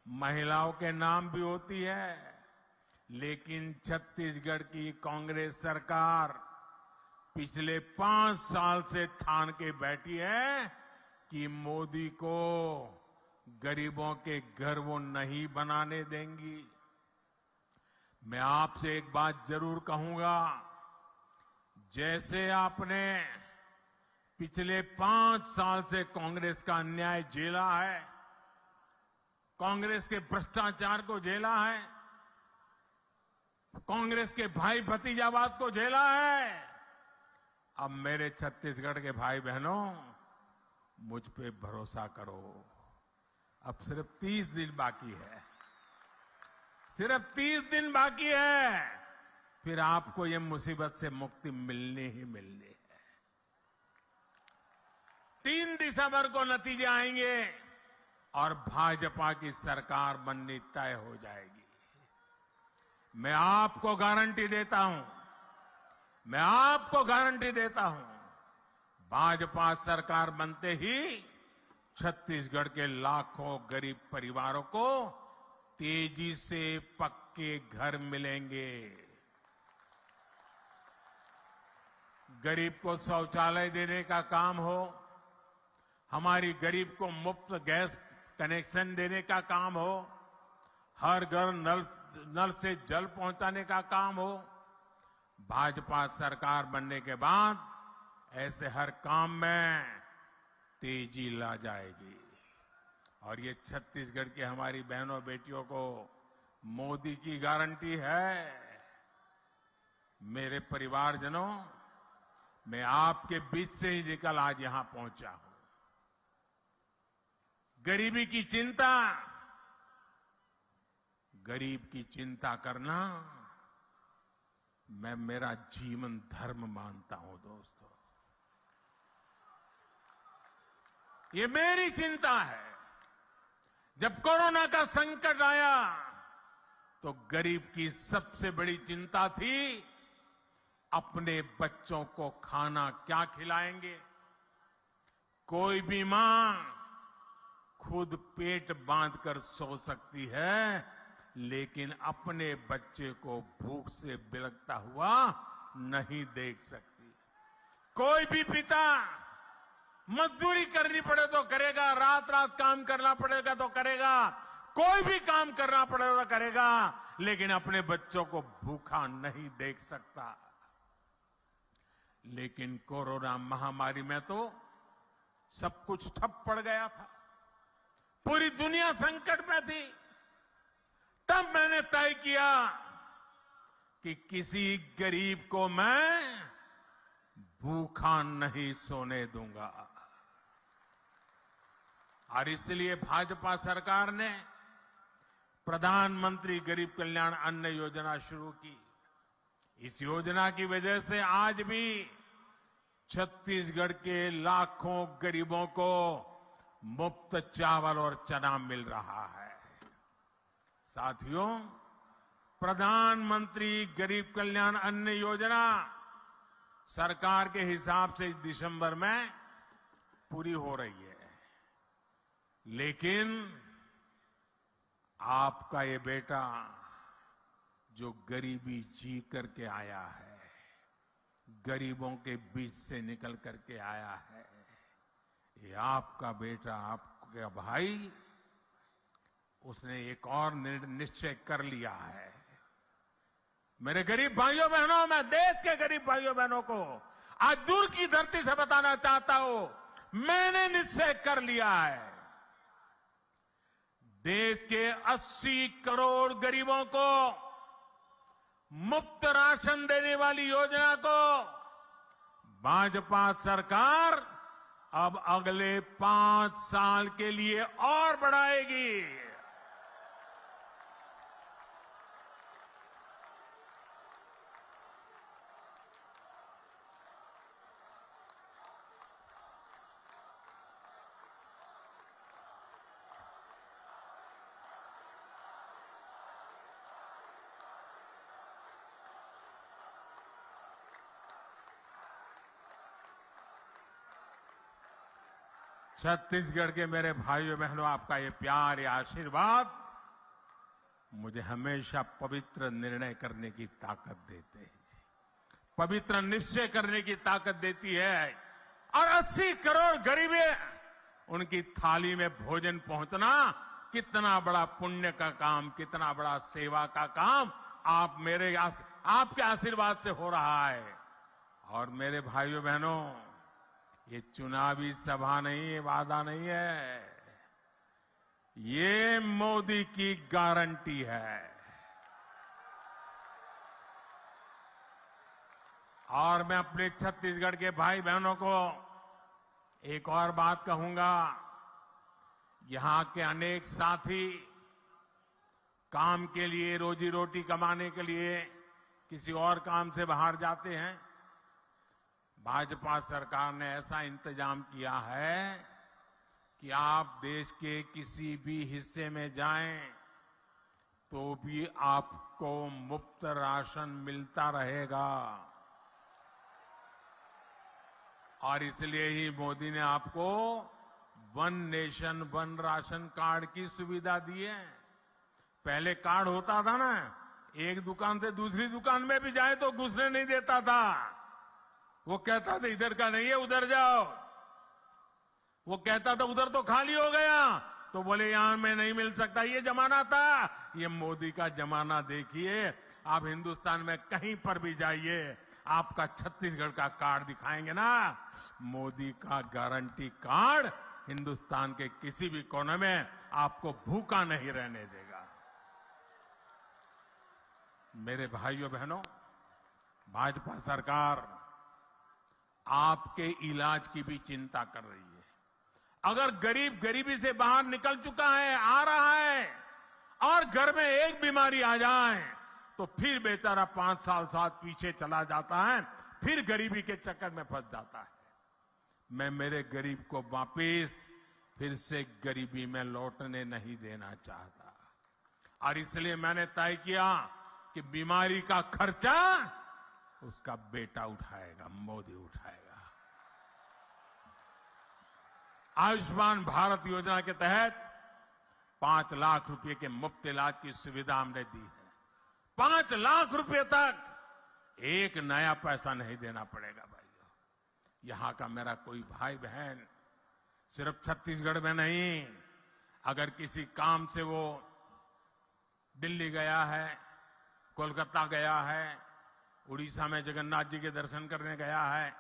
महिलाओं के नाम भी होती है, लेकिन छत्तीसगढ़ की कांग्रेस सरकार पिछले 5 साल से ठान के बैठी है कि मोदी को गरीबों के घर वो नहीं बनाने देंगी। मैं आपसे एक बात जरूर कहूंगा, जैसे आपने पिछले 5 साल से कांग्रेस का अन्याय झेला है, कांग्रेस के भ्रष्टाचार को झेला है, कांग्रेस के भाई भतीजावाद को झेला है, अब मेरे छत्तीसगढ़ के भाई बहनों, मुझ पे भरोसा करो। अब सिर्फ 30 दिन बाकी है, सिर्फ 30 दिन बाकी है, फिर आपको ये मुसीबत से मुक्ति मिलनी ही मिलनी है। 3 दिसंबर को नतीजे आएंगे और भाजपा की सरकार बननी तय हो जाएगी। मैं आपको गारंटी देता हूं, मैं आपको गारंटी देता हूं, भाजपा सरकार बनते ही छत्तीसगढ़ के लाखों गरीब परिवारों को तेजी से पक्के घर मिलेंगे। गरीब को शौचालय देने का काम हो, हमारी गरीब को मुफ्त गैस कनेक्शन देने का काम हो, हर घर नल से जल पहुंचाने का काम हो, भाजपा सरकार बनने के बाद ऐसे हर काम में तेजी ला जाएगी। और ये छत्तीसगढ़ की हमारी बहनों बेटियों को मोदी की गारंटी है। मेरे परिवारजनों, मैं आपके बीच से ही निकल आज यहां पहुंचा हूं। गरीबी की चिंता, गरीब की चिंता करना मैं मेरा जीवन धर्म मानता हूं। दोस्तों, ये मेरी चिंता है। जब कोरोना का संकट आया तो गरीब की सबसे बड़ी चिंता थी अपने बच्चों को खाना क्या खिलाएंगे। कोई भी मां खुद पेट बांधकर सो सकती है, लेकिन अपने बच्चे को भूख से बिलखता हुआ नहीं देख सकती। कोई भी पिता मजदूरी करनी पड़े तो करेगा, रात रात काम करना पड़ेगा तो करेगा, कोई भी काम करना पड़ेगा तो करेगा, लेकिन अपने बच्चों को भूखा नहीं देख सकता। लेकिन कोरोना महामारी में तो सब कुछ ठप पड़ गया था, पूरी दुनिया संकट में थी। तब मैंने तय किया कि किसी गरीब को मैं भूखा नहीं सोने दूंगा। और इसलिए भाजपा सरकार ने प्रधानमंत्री गरीब कल्याण अन्न योजना शुरू की। इस योजना की वजह से आज भी छत्तीसगढ़ के लाखों गरीबों को मुफ्त चावल और चना मिल रहा है। साथियों, प्रधानमंत्री गरीब कल्याण अन्न योजना सरकार के हिसाब से इस दिसंबर में पूरी हो रही है, लेकिन आपका ये बेटा जो गरीबी जी करके आया है, गरीबों के बीच से निकल करके आया है, ये आपका बेटा, आपका भाई, उसने एक और निश्चय कर लिया है। मेरे गरीब भाइयों बहनों, मैं देश के गरीब भाइयों बहनों को आज दूर की धरती से बताना चाहता हूं, मैंने निश्चय कर लिया है। देश के 80 करोड़ गरीबों को मुफ्त राशन देने वाली योजना को भाजपा सरकार अब अगले 5 साल के लिए और बढ़ाएगी। छत्तीसगढ़ के मेरे भाइयों बहनों, आपका ये प्यार, ये आशीर्वाद मुझे हमेशा पवित्र निर्णय करने की ताकत देते हैं, पवित्र निश्चय करने की ताकत देती है। और 80 करोड़ गरीब उनकी थाली में भोजन पहुंचना कितना बड़ा पुण्य का काम, कितना बड़ा सेवा का काम आपके आशीर्वाद से हो रहा है। और मेरे भाइयों बहनों, ये चुनावी सभा नहीं है, वादा नहीं है, ये मोदी की गारंटी है। और मैं अपने छत्तीसगढ़ के भाई बहनों को एक और बात कहूंगा, यहां के अनेक साथी काम के लिए, रोजी रोटी कमाने के लिए किसी और काम से बाहर जाते हैं। भाजपा सरकार ने ऐसा इंतजाम किया है कि आप देश के किसी भी हिस्से में जाएं तो भी आपको मुफ्त राशन मिलता रहेगा। और इसलिए ही मोदी ने आपको one nation one ration card की सुविधा दी है। पहले कार्ड होता था ना, एक दुकान से दूसरी दुकान में भी जाए तो घुसने नहीं देता था। वो कहता था इधर का नहीं है, उधर जाओ। वो कहता था उधर तो खाली हो गया, तो बोले यहां में नहीं मिल सकता। ये जमाना था। ये मोदी का जमाना देखिए। आप हिंदुस्तान में कहीं पर भी जाइए, आपका छत्तीसगढ़ का कार्ड दिखाएंगे ना, मोदी का गारंटी कार्ड हिंदुस्तान के किसी भी कोने में आपको भूखा नहीं रहने देगा। मेरे भाइयों बहनों, भाजपा सरकार आपके इलाज की भी चिंता कर रही है। अगर गरीब गरीबी से बाहर निकल चुका है, आ रहा है, और घर में एक बीमारी आ जाए तो फिर बेचारा 5 साल साथ पीछे चला जाता है, फिर गरीबी के चक्कर में फंस जाता है। मैं मेरे गरीब को वापिस फिर से गरीबी में लौटने नहीं देना चाहता। और इसलिए मैंने तय किया कि बीमारी का खर्चा उसका बेटा उठाएगा, मोदी उठाएगा। आयुष्मान भारत योजना के तहत 5 लाख रुपए के मुफ्त इलाज की सुविधा हमने दी है। 5 लाख रुपए तक एक नया पैसा नहीं देना पड़ेगा भाइयों। यहां का मेरा कोई भाई बहन सिर्फ छत्तीसगढ़ में नहीं, अगर किसी काम से वो दिल्ली गया है, कोलकाता गया है, उड़ीसा में जगन्नाथ जी के दर्शन करने गया है,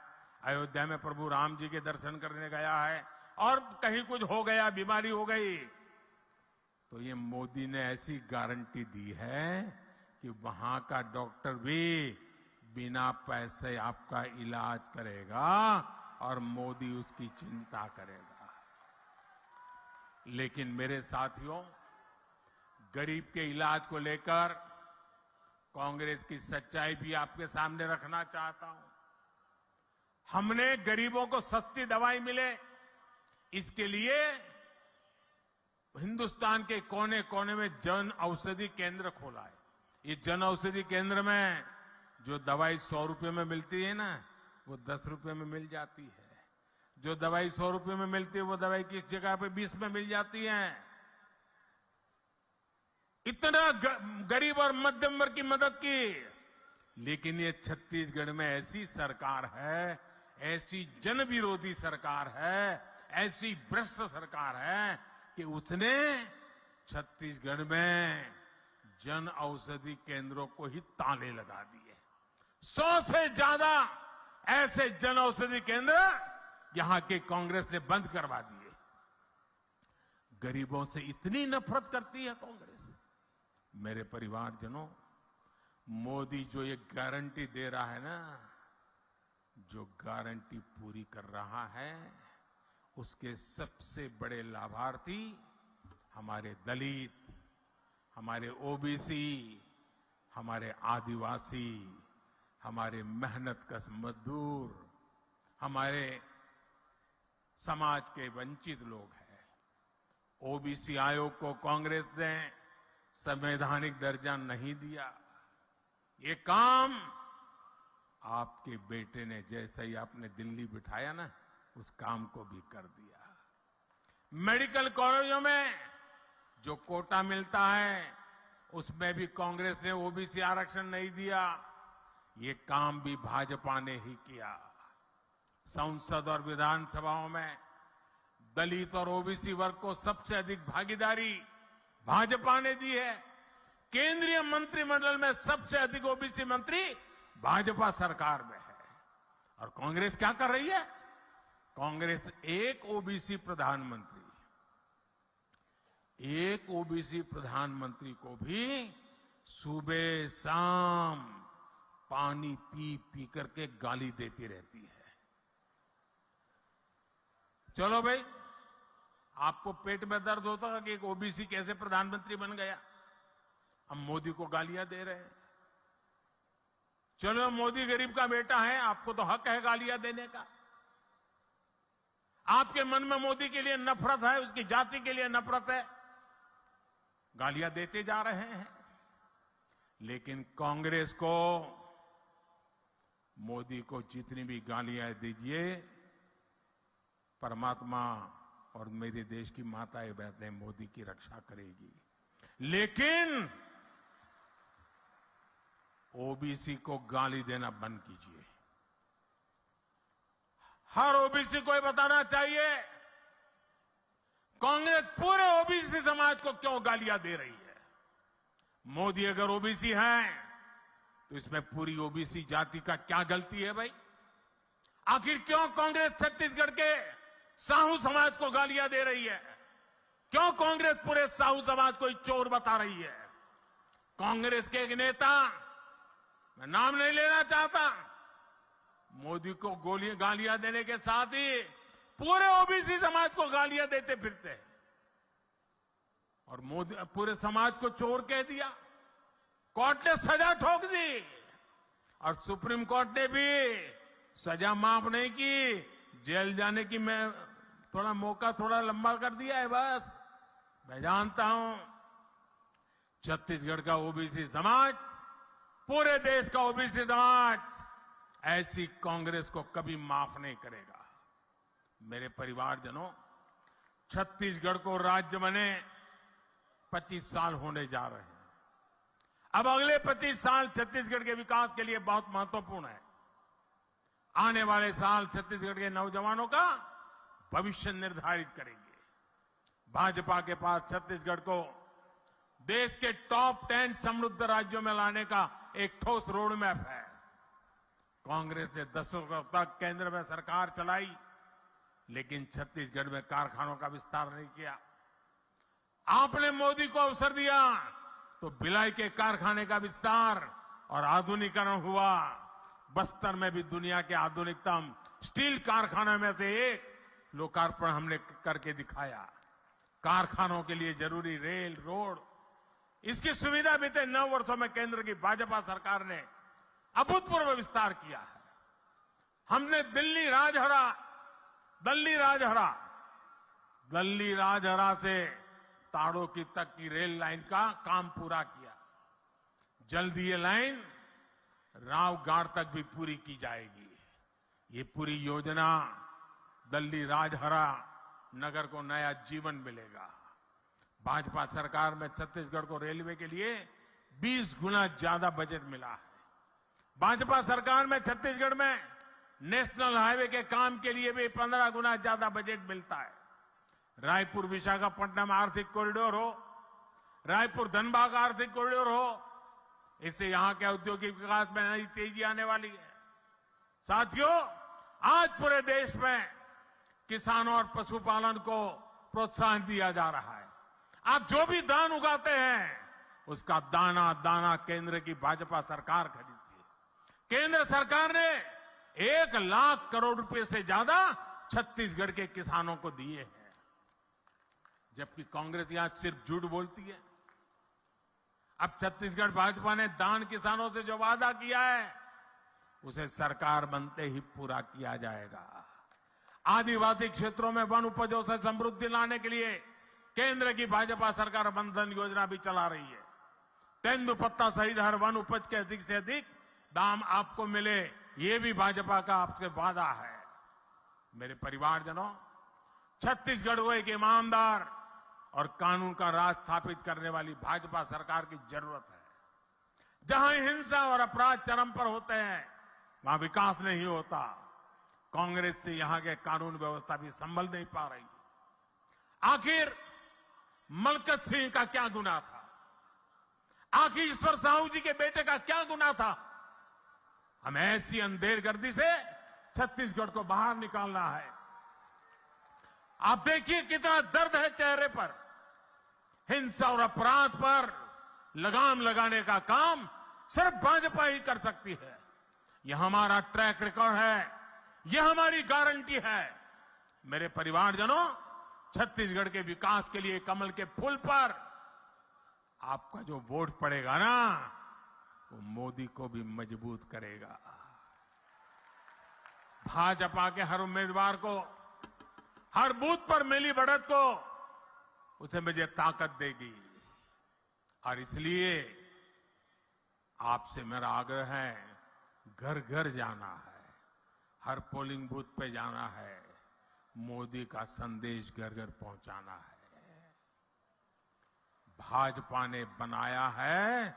अयोध्या में प्रभु राम जी के दर्शन करने गया है, और कहीं कुछ हो गया, बीमारी हो गई, तो ये मोदी ने ऐसी गारंटी दी है कि वहां का डॉक्टर भी बिना पैसे आपका इलाज करेगा और मोदी उसकी चिंता करेगा। लेकिन मेरे साथियों, गरीब के इलाज को लेकर कांग्रेस की सच्चाई भी आपके सामने रखना चाहता हूं। हमने गरीबों को सस्ती दवाई मिले, इसके लिए हिंदुस्तान के कोने कोने में जन औषधि केंद्र खोला है। ये जन औषधि केंद्र में जो दवाई 100 रुपए में मिलती है ना, वो 10 रुपए में मिल जाती है। जो दवाई 100 रुपए में मिलती है, वो दवाई किस जगह पे 20 में मिल जाती है। इतना गरीब और मध्यम वर्ग की मदद की। लेकिन ये छत्तीसगढ़ में ऐसी सरकार है, ऐसी जन विरोधी सरकार है, ऐसी भ्रष्ट सरकार है कि उसने छत्तीसगढ़ में जन औषधि केंद्रों को ही ताले लगा दिए। 100 से ज्यादा ऐसे जन औषधि केंद्र यहां के कांग्रेस ने बंद करवा दिए। गरीबों से इतनी नफरत करती है कांग्रेस। मेरे परिवारजनों, मोदी जो ये गारंटी दे रहा है ना, जो गारंटी पूरी कर रहा है, उसके सबसे बड़े लाभार्थी हमारे दलित, हमारे ओबीसी, हमारे आदिवासी, हमारे मेहनतकश मजदूर, हमारे समाज के वंचित लोग हैं। ओबीसी आयोग को कांग्रेस ने संवैधानिक दर्जा नहीं दिया। ये काम आपके बेटे ने, जैसे ही आपने दिल्ली बिठाया ना, उस काम को भी कर दिया। मेडिकल कॉलेजों में जो कोटा मिलता है उसमें भी कांग्रेस ने ओबीसी आरक्षण नहीं दिया। ये काम भी भाजपा ने ही किया। संसद और विधानसभाओं में दलित और ओबीसी वर्ग को सबसे अधिक भागीदारी भाजपा ने दी है। केंद्रीय मंत्रिमंडल में सबसे अधिक ओबीसी मंत्री भाजपा सरकार में है। और कांग्रेस क्या कर रही है? कांग्रेस एक ओबीसी प्रधानमंत्री को भी सुबह शाम पानी पी पी करके गाली देती रहती है। चलो भाई, आपको पेट में दर्द होता कि एक ओबीसी कैसे प्रधानमंत्री बन गया, अब मोदी को गालियां दे रहे हैं। चलो, मोदी गरीब का बेटा है, आपको तो हक है गालियां देने का। आपके मन में मोदी के लिए नफरत है, उसकी जाति के लिए नफरत है, गालियां देते जा रहे हैं। लेकिन कांग्रेस को मोदी को जितनी भी गालियां दीजिए, परमात्मा और मेरे देश की माताएं बहनें मोदी की रक्षा करेगी। लेकिन ओबीसी को गाली देना बंद कीजिए। हर ओबीसी को ये बताना चाहिए कांग्रेस पूरे ओबीसी समाज को क्यों गालियां दे रही है। मोदी अगर ओबीसी है तो इसमें पूरी ओबीसी जाति का क्या गलती है भाई? आखिर क्यों कांग्रेस छत्तीसगढ़ के साहू समाज को गालियां दे रही है? क्यों कांग्रेस पूरे साहू समाज को चोर बता रही है? कांग्रेस के एक नेता, मैं नाम नहीं लेना चाहता, मोदी को गालियां देने के साथ ही पूरे ओबीसी समाज को गालियां देते फिरते हैं और मोदी पूरे समाज को चोर कह दिया। कोर्ट ने सजा ठोक दी और सुप्रीम कोर्ट ने भी सजा माफ नहीं की, जेल जाने की मैं थोड़ा मौका थोड़ा लंबा कर दिया है बस। मैं जानता हूं छत्तीसगढ़ का ओबीसी समाज, पूरे देश का ओबीसी समाज ऐसी कांग्रेस को कभी माफ नहीं करेगा। मेरे परिवारजनों, छत्तीसगढ़ को राज्य बने 25 साल होने जा रहे हैं। अब अगले 25 साल छत्तीसगढ़ के विकास के लिए बहुत महत्वपूर्ण है। आने वाले साल छत्तीसगढ़ के नौजवानों का भविष्य निर्धारित करेंगे। भाजपा के पास छत्तीसगढ़ को देश के टॉप 10 समृद्ध राज्यों में लाने का एक ठोस रोड मैप है। कांग्रेस ने दशकों तक केंद्र में सरकार चलाई, लेकिन छत्तीसगढ़ में कारखानों का विस्तार नहीं किया। आपने मोदी को अवसर दिया तो भिलाई के कारखाने का विस्तार और आधुनिकीकरण हुआ। बस्तर में भी दुनिया के आधुनिकतम स्टील कारखाने में से एक लोकार्पण हमने करके दिखाया। कारखानों के लिए जरूरी रेल, रोड, इसकी सुविधा बीते 9 वर्षों में केंद्र की भाजपा सरकार ने अभूतपूर्व विस्तार किया है। हमने दिल्ली राजहरा से ताड़ोकी तक की रेल लाइन का काम पूरा किया। जल्द ये लाइन रावगढ़ तक भी पूरी की जाएगी। ये पूरी योजना दिल्ली राजहरा नगर को नया जीवन मिलेगा। भाजपा सरकार में छत्तीसगढ़ को रेलवे के लिए 20 गुना ज्यादा बजट मिला है। भाजपा सरकार में छत्तीसगढ़ में नेशनल हाईवे के काम के लिए भी 15 गुना ज्यादा बजट मिलता है। रायपुर विशाखापट्टनम आर्थिक कॉरिडोर हो, रायपुर धनबाद आर्थिक कॉरिडोर हो, इससे यहां के औद्योगिक विकास में नई तेजी आने वाली है। साथियों, आज पूरे देश में किसानों और पशुपालन को प्रोत्साहन दिया जा रहा है। आप जो भी धान उगाते हैं उसका दाना दाना केंद्र की भाजपा सरकार खरीदती है। केंद्र सरकार ने 1 लाख करोड़ रुपए से ज्यादा छत्तीसगढ़ के किसानों को दिए हैं, जबकि कांग्रेस यहां सिर्फ झूठ बोलती है। अब छत्तीसगढ़ भाजपा ने दान किसानों से जो वादा किया है उसे सरकार बनते ही पूरा किया जाएगा। आदिवासी क्षेत्रों में वन उपजों से समृद्धि लाने के लिए केंद्र की भाजपा सरकार बंधन योजना भी चला रही है। तेंदुपत्ता सहित हर वन उपज के अधिक से अधिक दाम आपको मिले, ये भी भाजपा का आपसे वादा है। मेरे परिवारजनों, छत्तीसगढ़ को एक ईमानदार और कानून का राज स्थापित करने वाली भाजपा सरकार की जरूरत है। जहां हिंसा और अपराध चरम पर होते हैं, वहां विकास नहीं होता। कांग्रेस से यहां के कानून व्यवस्था भी संभल नहीं पा रही। आखिर मलकत सिंह का क्या गुनाह था? आखिर ईश्वर साहू जी के बेटे का क्या गुनाह था? हमें ऐसी अंधेरगर्दी से छत्तीसगढ़ को बाहर निकालना है। आप देखिए कितना दर्द है चेहरे पर। हिंसा और अपराध पर लगाम लगाने का काम सिर्फ भाजपा ही कर सकती है। यह हमारा ट्रैक रिकॉर्ड है, यह हमारी गारंटी है। मेरे परिवारजनों, छत्तीसगढ़ के विकास के लिए कमल के फूल पर आपका जो वोट पड़ेगा ना, वो मोदी को भी मजबूत करेगा। भाजपा के हर उम्मीदवार को, हर बूथ पर मिली बढ़त को, उसे मुझे ताकत देगी। और इसलिए आपसे मेरा आग्रह है, घर घर जाना है, हर पोलिंग बूथ पे जाना है, मोदी का संदेश घर घर पहुंचाना है। भाजपा ने बनाया है,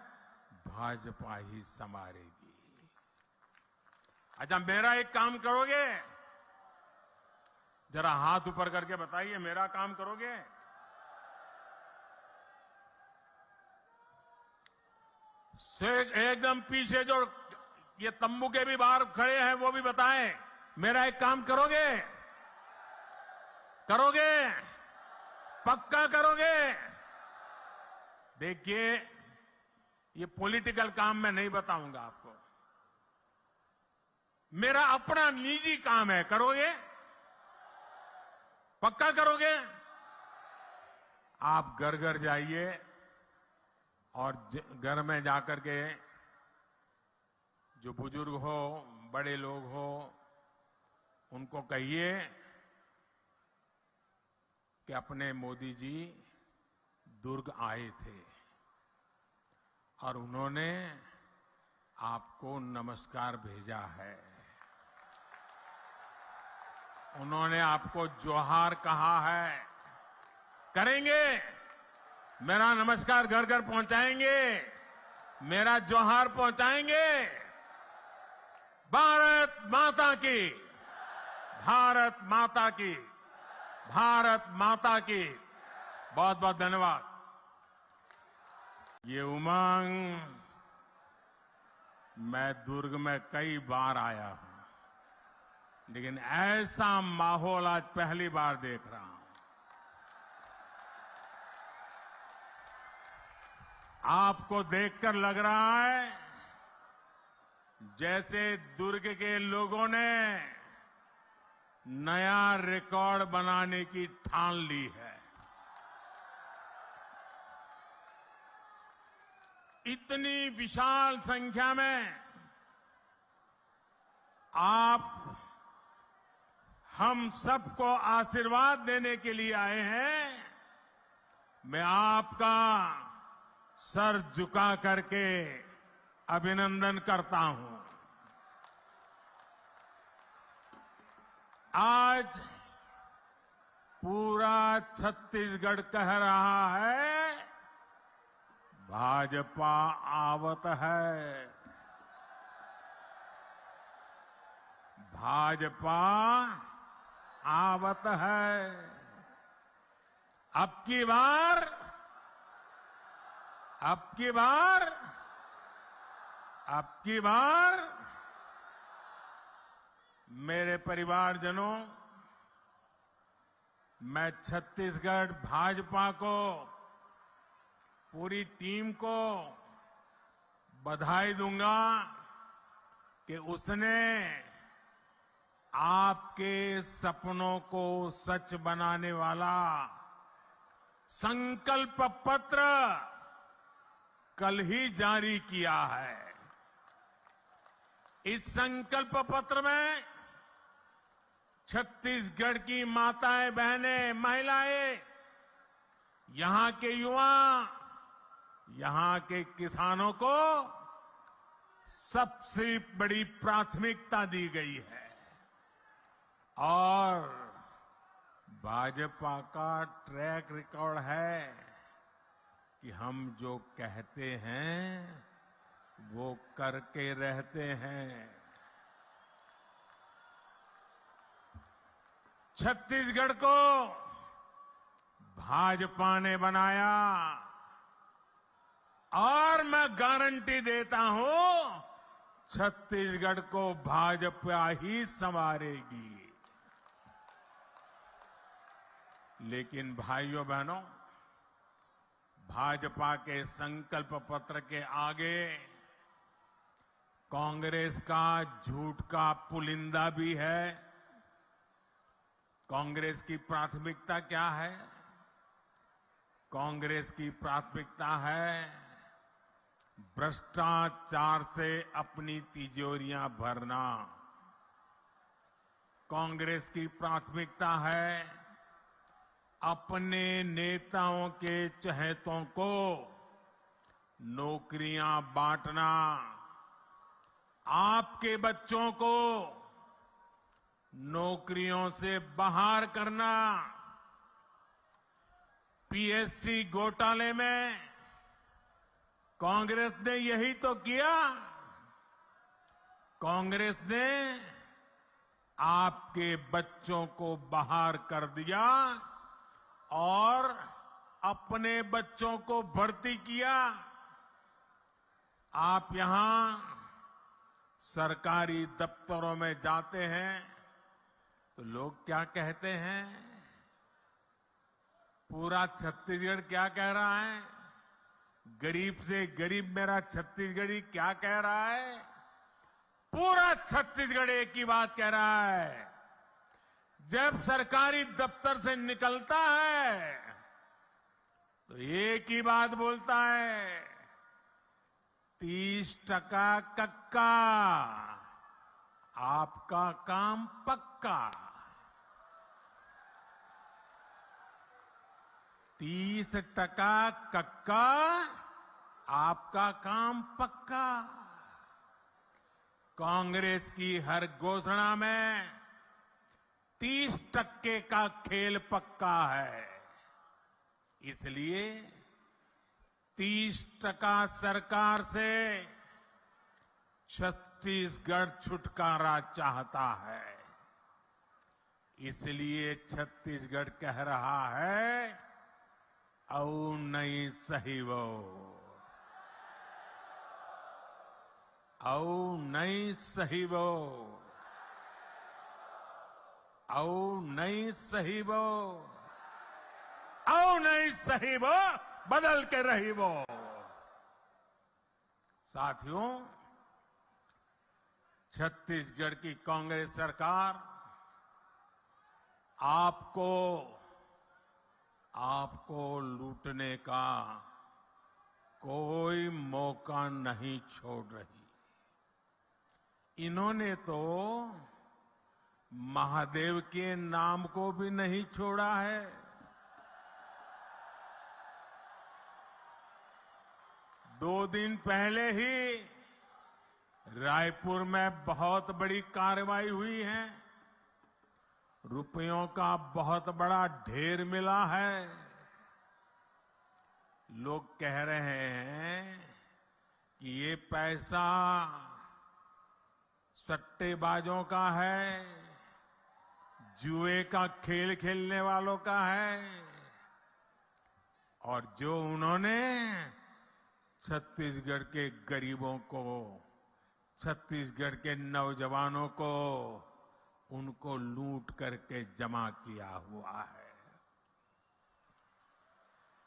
भाजपा ही संवारेगी। अच्छा, मेरा एक काम करोगे? जरा हाथ ऊपर करके बताइए, मेरा काम करोगे? एकदम पीछे जो ये तंबू के भी बाहर खड़े हैं, वो भी बताएं, मेरा एक काम करोगे? करोगे? पक्का करोगे? देखिए, ये पॉलिटिकल काम मैं नहीं बताऊंगा आपको, मेरा अपना निजी काम है। करोगे? पक्का करोगे? आप घर घर जाइए और घर में जाकर के जो बुजुर्ग हो, बड़े लोग हो, उनको कहिए कि अपने मोदी जी दुर्ग आए थे और उन्होंने आपको नमस्कार भेजा है, उन्होंने आपको जोहार कहा है। करेंगे? मेरा नमस्कार घर घर पहुंचाएंगे, मेरा जोहार पहुंचाएंगे। भारत माता की, भारत माता की, भारत माता की। बहुत बहुत धन्यवाद। ये उमंग, मैं दुर्ग में कई बार आया हूं, लेकिन ऐसा माहौल आज पहली बार देख रहा हूं। आपको देखकर लग रहा है जैसे दुर्ग के लोगों ने नया रिकॉर्ड बनाने की ठान ली है। इतनी विशाल संख्या में आप हम सबको आशीर्वाद देने के लिए आए हैं। मैं आपका सर झुका करके अभिनंदन करता हूं। आज पूरा छत्तीसगढ़ कह रहा है, भाजपा आवत है, भाजपा आवत है। अब की बार मेरे परिवारजनों, मैं छत्तीसगढ़ भाजपा को, पूरी टीम को बधाई दूंगा कि उसने आपके सपनों को सच बनाने वाला संकल्प पत्र कल ही जारी किया है। इस संकल्प पत्र में छत्तीसगढ़ की माताएं, बहनें, महिलाएं, यहां के युवा, यहां के किसानों को सबसे बड़ी प्राथमिकता दी गई है और भाजपा का ट्रैक रिकॉर्ड है कि हम जो कहते हैं वो करके रहते हैं। छत्तीसगढ़ को भाजपा ने बनाया और मैं गारंटी देता हूं छत्तीसगढ़ को भाजपा ही संवारेगी। लेकिन भाइयों बहनों, भाजपा के संकल्प पत्र के आगे कांग्रेस का झूठ का पुलिंदा भी है। कांग्रेस की प्राथमिकता क्या है? कांग्रेस की प्राथमिकता है भ्रष्टाचार से अपनी तिजोरियां भरना। कांग्रेस की प्राथमिकता है अपने नेताओं के चहेतों को नौकरियां बांटना, आपके बच्चों को नौकरियों से बाहर करना। पीएससी घोटाले में कांग्रेस ने यही तो किया। कांग्रेस ने आपके बच्चों को बाहर कर दिया और अपने बच्चों को भर्ती किया। आप यहां सरकारी दफ्तरों में जाते हैं तो लोग क्या कहते हैं? पूरा छत्तीसगढ़ क्या कह रहा है? गरीब से गरीब मेरा छत्तीसगढ़ी क्या कह रहा है? पूरा छत्तीसगढ़ एक ही बात कह रहा है। जब सरकारी दफ्तर से निकलता है तो एक ही बात बोलता है, 30% कक्का, आपका काम पक्का। 30% कक्का, आपका काम पक्का। कांग्रेस की हर घोषणा में 30% का खेल पक्का है। इसलिए 30% सरकार से छत्तीसगढ़ छुटकारा चाहता है। इसलिए छत्तीसगढ़ कह रहा है, औ नहीं सही वो, औ नहीं सही वो, औ नहीं सही वो, औ नहीं सही वो, बदल के रही वो। साथियों, छत्तीसगढ़ की कांग्रेस सरकार आपको लूटने का कोई मौका नहीं छोड़ रही। इन्होंने तो महादेव के नाम को भी नहीं छोड़ा है। दो दिन पहले ही रायपुर में बहुत बड़ी कार्रवाई हुई है। रुपयों का बहुत बड़ा ढेर मिला है। लोग कह रहे हैं कि ये पैसा सट्टेबाजों का है, जुए का खेल खेलने वालों का है, और जो उन्होंने छत्तीसगढ़ के गरीबों को, छत्तीसगढ़ के नौजवानों को, उनको लूट करके जमा किया हुआ है।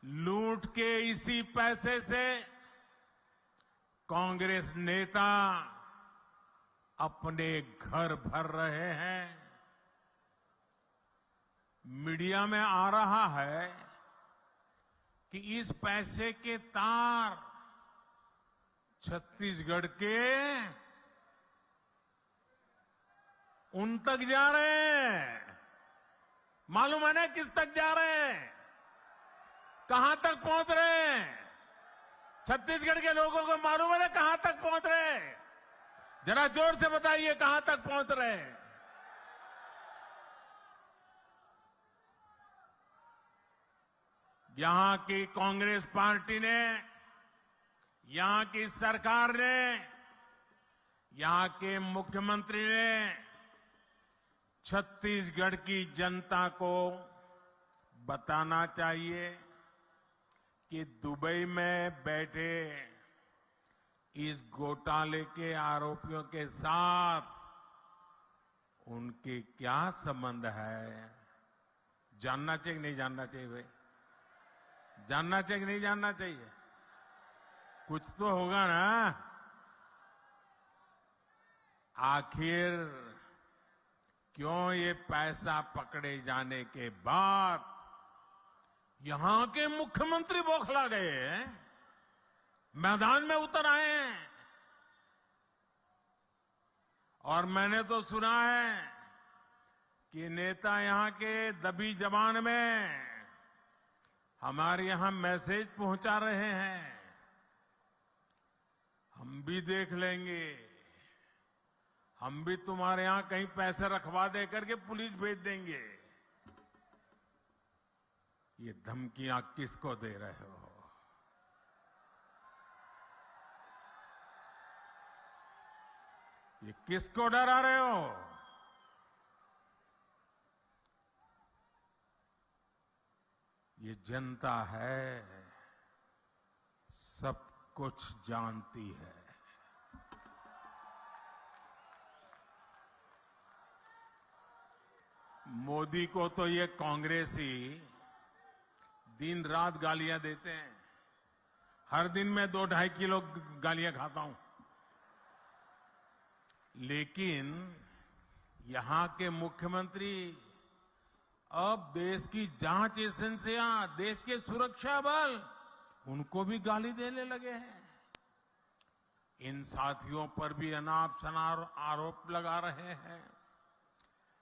लूट के इसी पैसे से कांग्रेस नेता अपने घर भर रहे हैं। मीडिया में आ रहा है कि इस पैसे के तार छत्तीसगढ़ के उन तक जा रहे हैं। मालूम है ना किस तक जा रहे हैं, कहां तक पहुंच रहे हैं? छत्तीसगढ़ के लोगों को मालूम है ना कहां तक पहुंच रहे हैं? जरा जोर से बताइए कहां तक पहुंच रहे हैं? यहां की कांग्रेस पार्टी ने, यहां की सरकार ने, यहां के मुख्यमंत्री ने छत्तीसगढ़ की जनता को बताना चाहिए कि दुबई में बैठे इस घोटाले के आरोपियों के साथ उनके क्या संबंध है। जानना चाहिए कि नहीं जानना चाहिए भाई? जानना चाहिए कि नहीं जानना चाहिए? कुछ तो होगा ना। आखिर क्यों ये पैसा पकड़े जाने के बाद यहां के मुख्यमंत्री बौखला गए हैं, मैदान में उतर आए हैं। और मैंने तो सुना है कि नेता यहां के दबी जबान में हमारे यहां मैसेज पहुंचा रहे हैं, हम भी देख लेंगे, हम भी तुम्हारे यहां कहीं पैसे रखवा दे करके पुलिस भेज देंगे। ये धमकियां किसको दे रहे हो? ये किसको डरा रहे हो? ये जनता है, सब कुछ जानती है। मोदी को तो ये कांग्रेसी दिन रात गालियां देते हैं। हर दिन मैं 2-2.5 किलो गालियां खाता हूं। लेकिन यहां के मुख्यमंत्री अब देश की जांच एजेंसियां, देश के सुरक्षा बल, उनको भी गाली देने लगे हैं। इन साथियों पर भी अनाप शनाप आरोप लगा रहे हैं।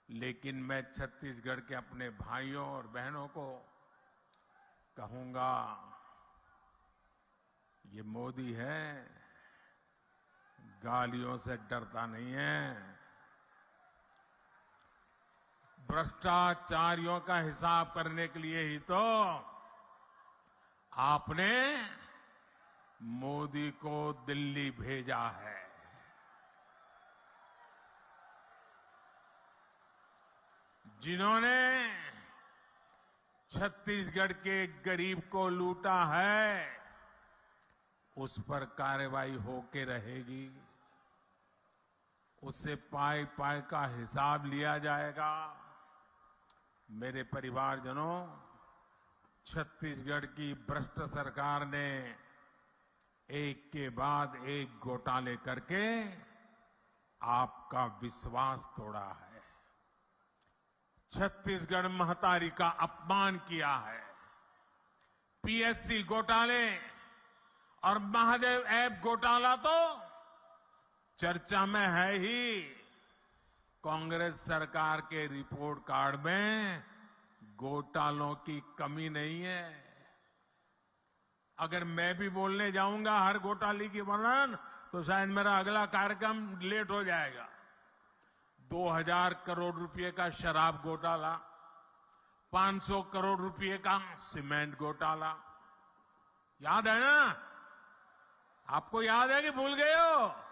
लेकिन मैं छत्तीसगढ़ के अपने भाइयों और बहनों को कहूंगा, ये मोदी है, गालियों से डरता नहीं है। भ्रष्टाचारियों का हिसाब करने के लिए ही तो आपने मोदी को दिल्ली भेजा है। जिन्होंने छत्तीसगढ़ के गरीब को लूटा है, उस पर कार्रवाई होके रहेगी। उससे पाई पाई का हिसाब लिया जाएगा। मेरे परिवारजनों, छत्तीसगढ़ की भ्रष्ट सरकार ने एक के बाद एक घोटाले करके आपका विश्वास तोड़ा है। छत्तीसगढ़ महतारी का अपमान किया है। पीएससी घोटाले और महादेव ऐप घोटाला तो चर्चा में है ही। कांग्रेस सरकार के रिपोर्ट कार्ड में घोटालों की कमी नहीं है। अगर मैं भी बोलने जाऊंगा हर घोटाले की वर्णन, तो शायद मेरा अगला कार्यक्रम लेट हो जाएगा। 2000 करोड़ रुपए का शराब घोटाला, 500 करोड़ रुपए का सीमेंट घोटाला, याद है ना? आपको याद है कि भूल गए हो?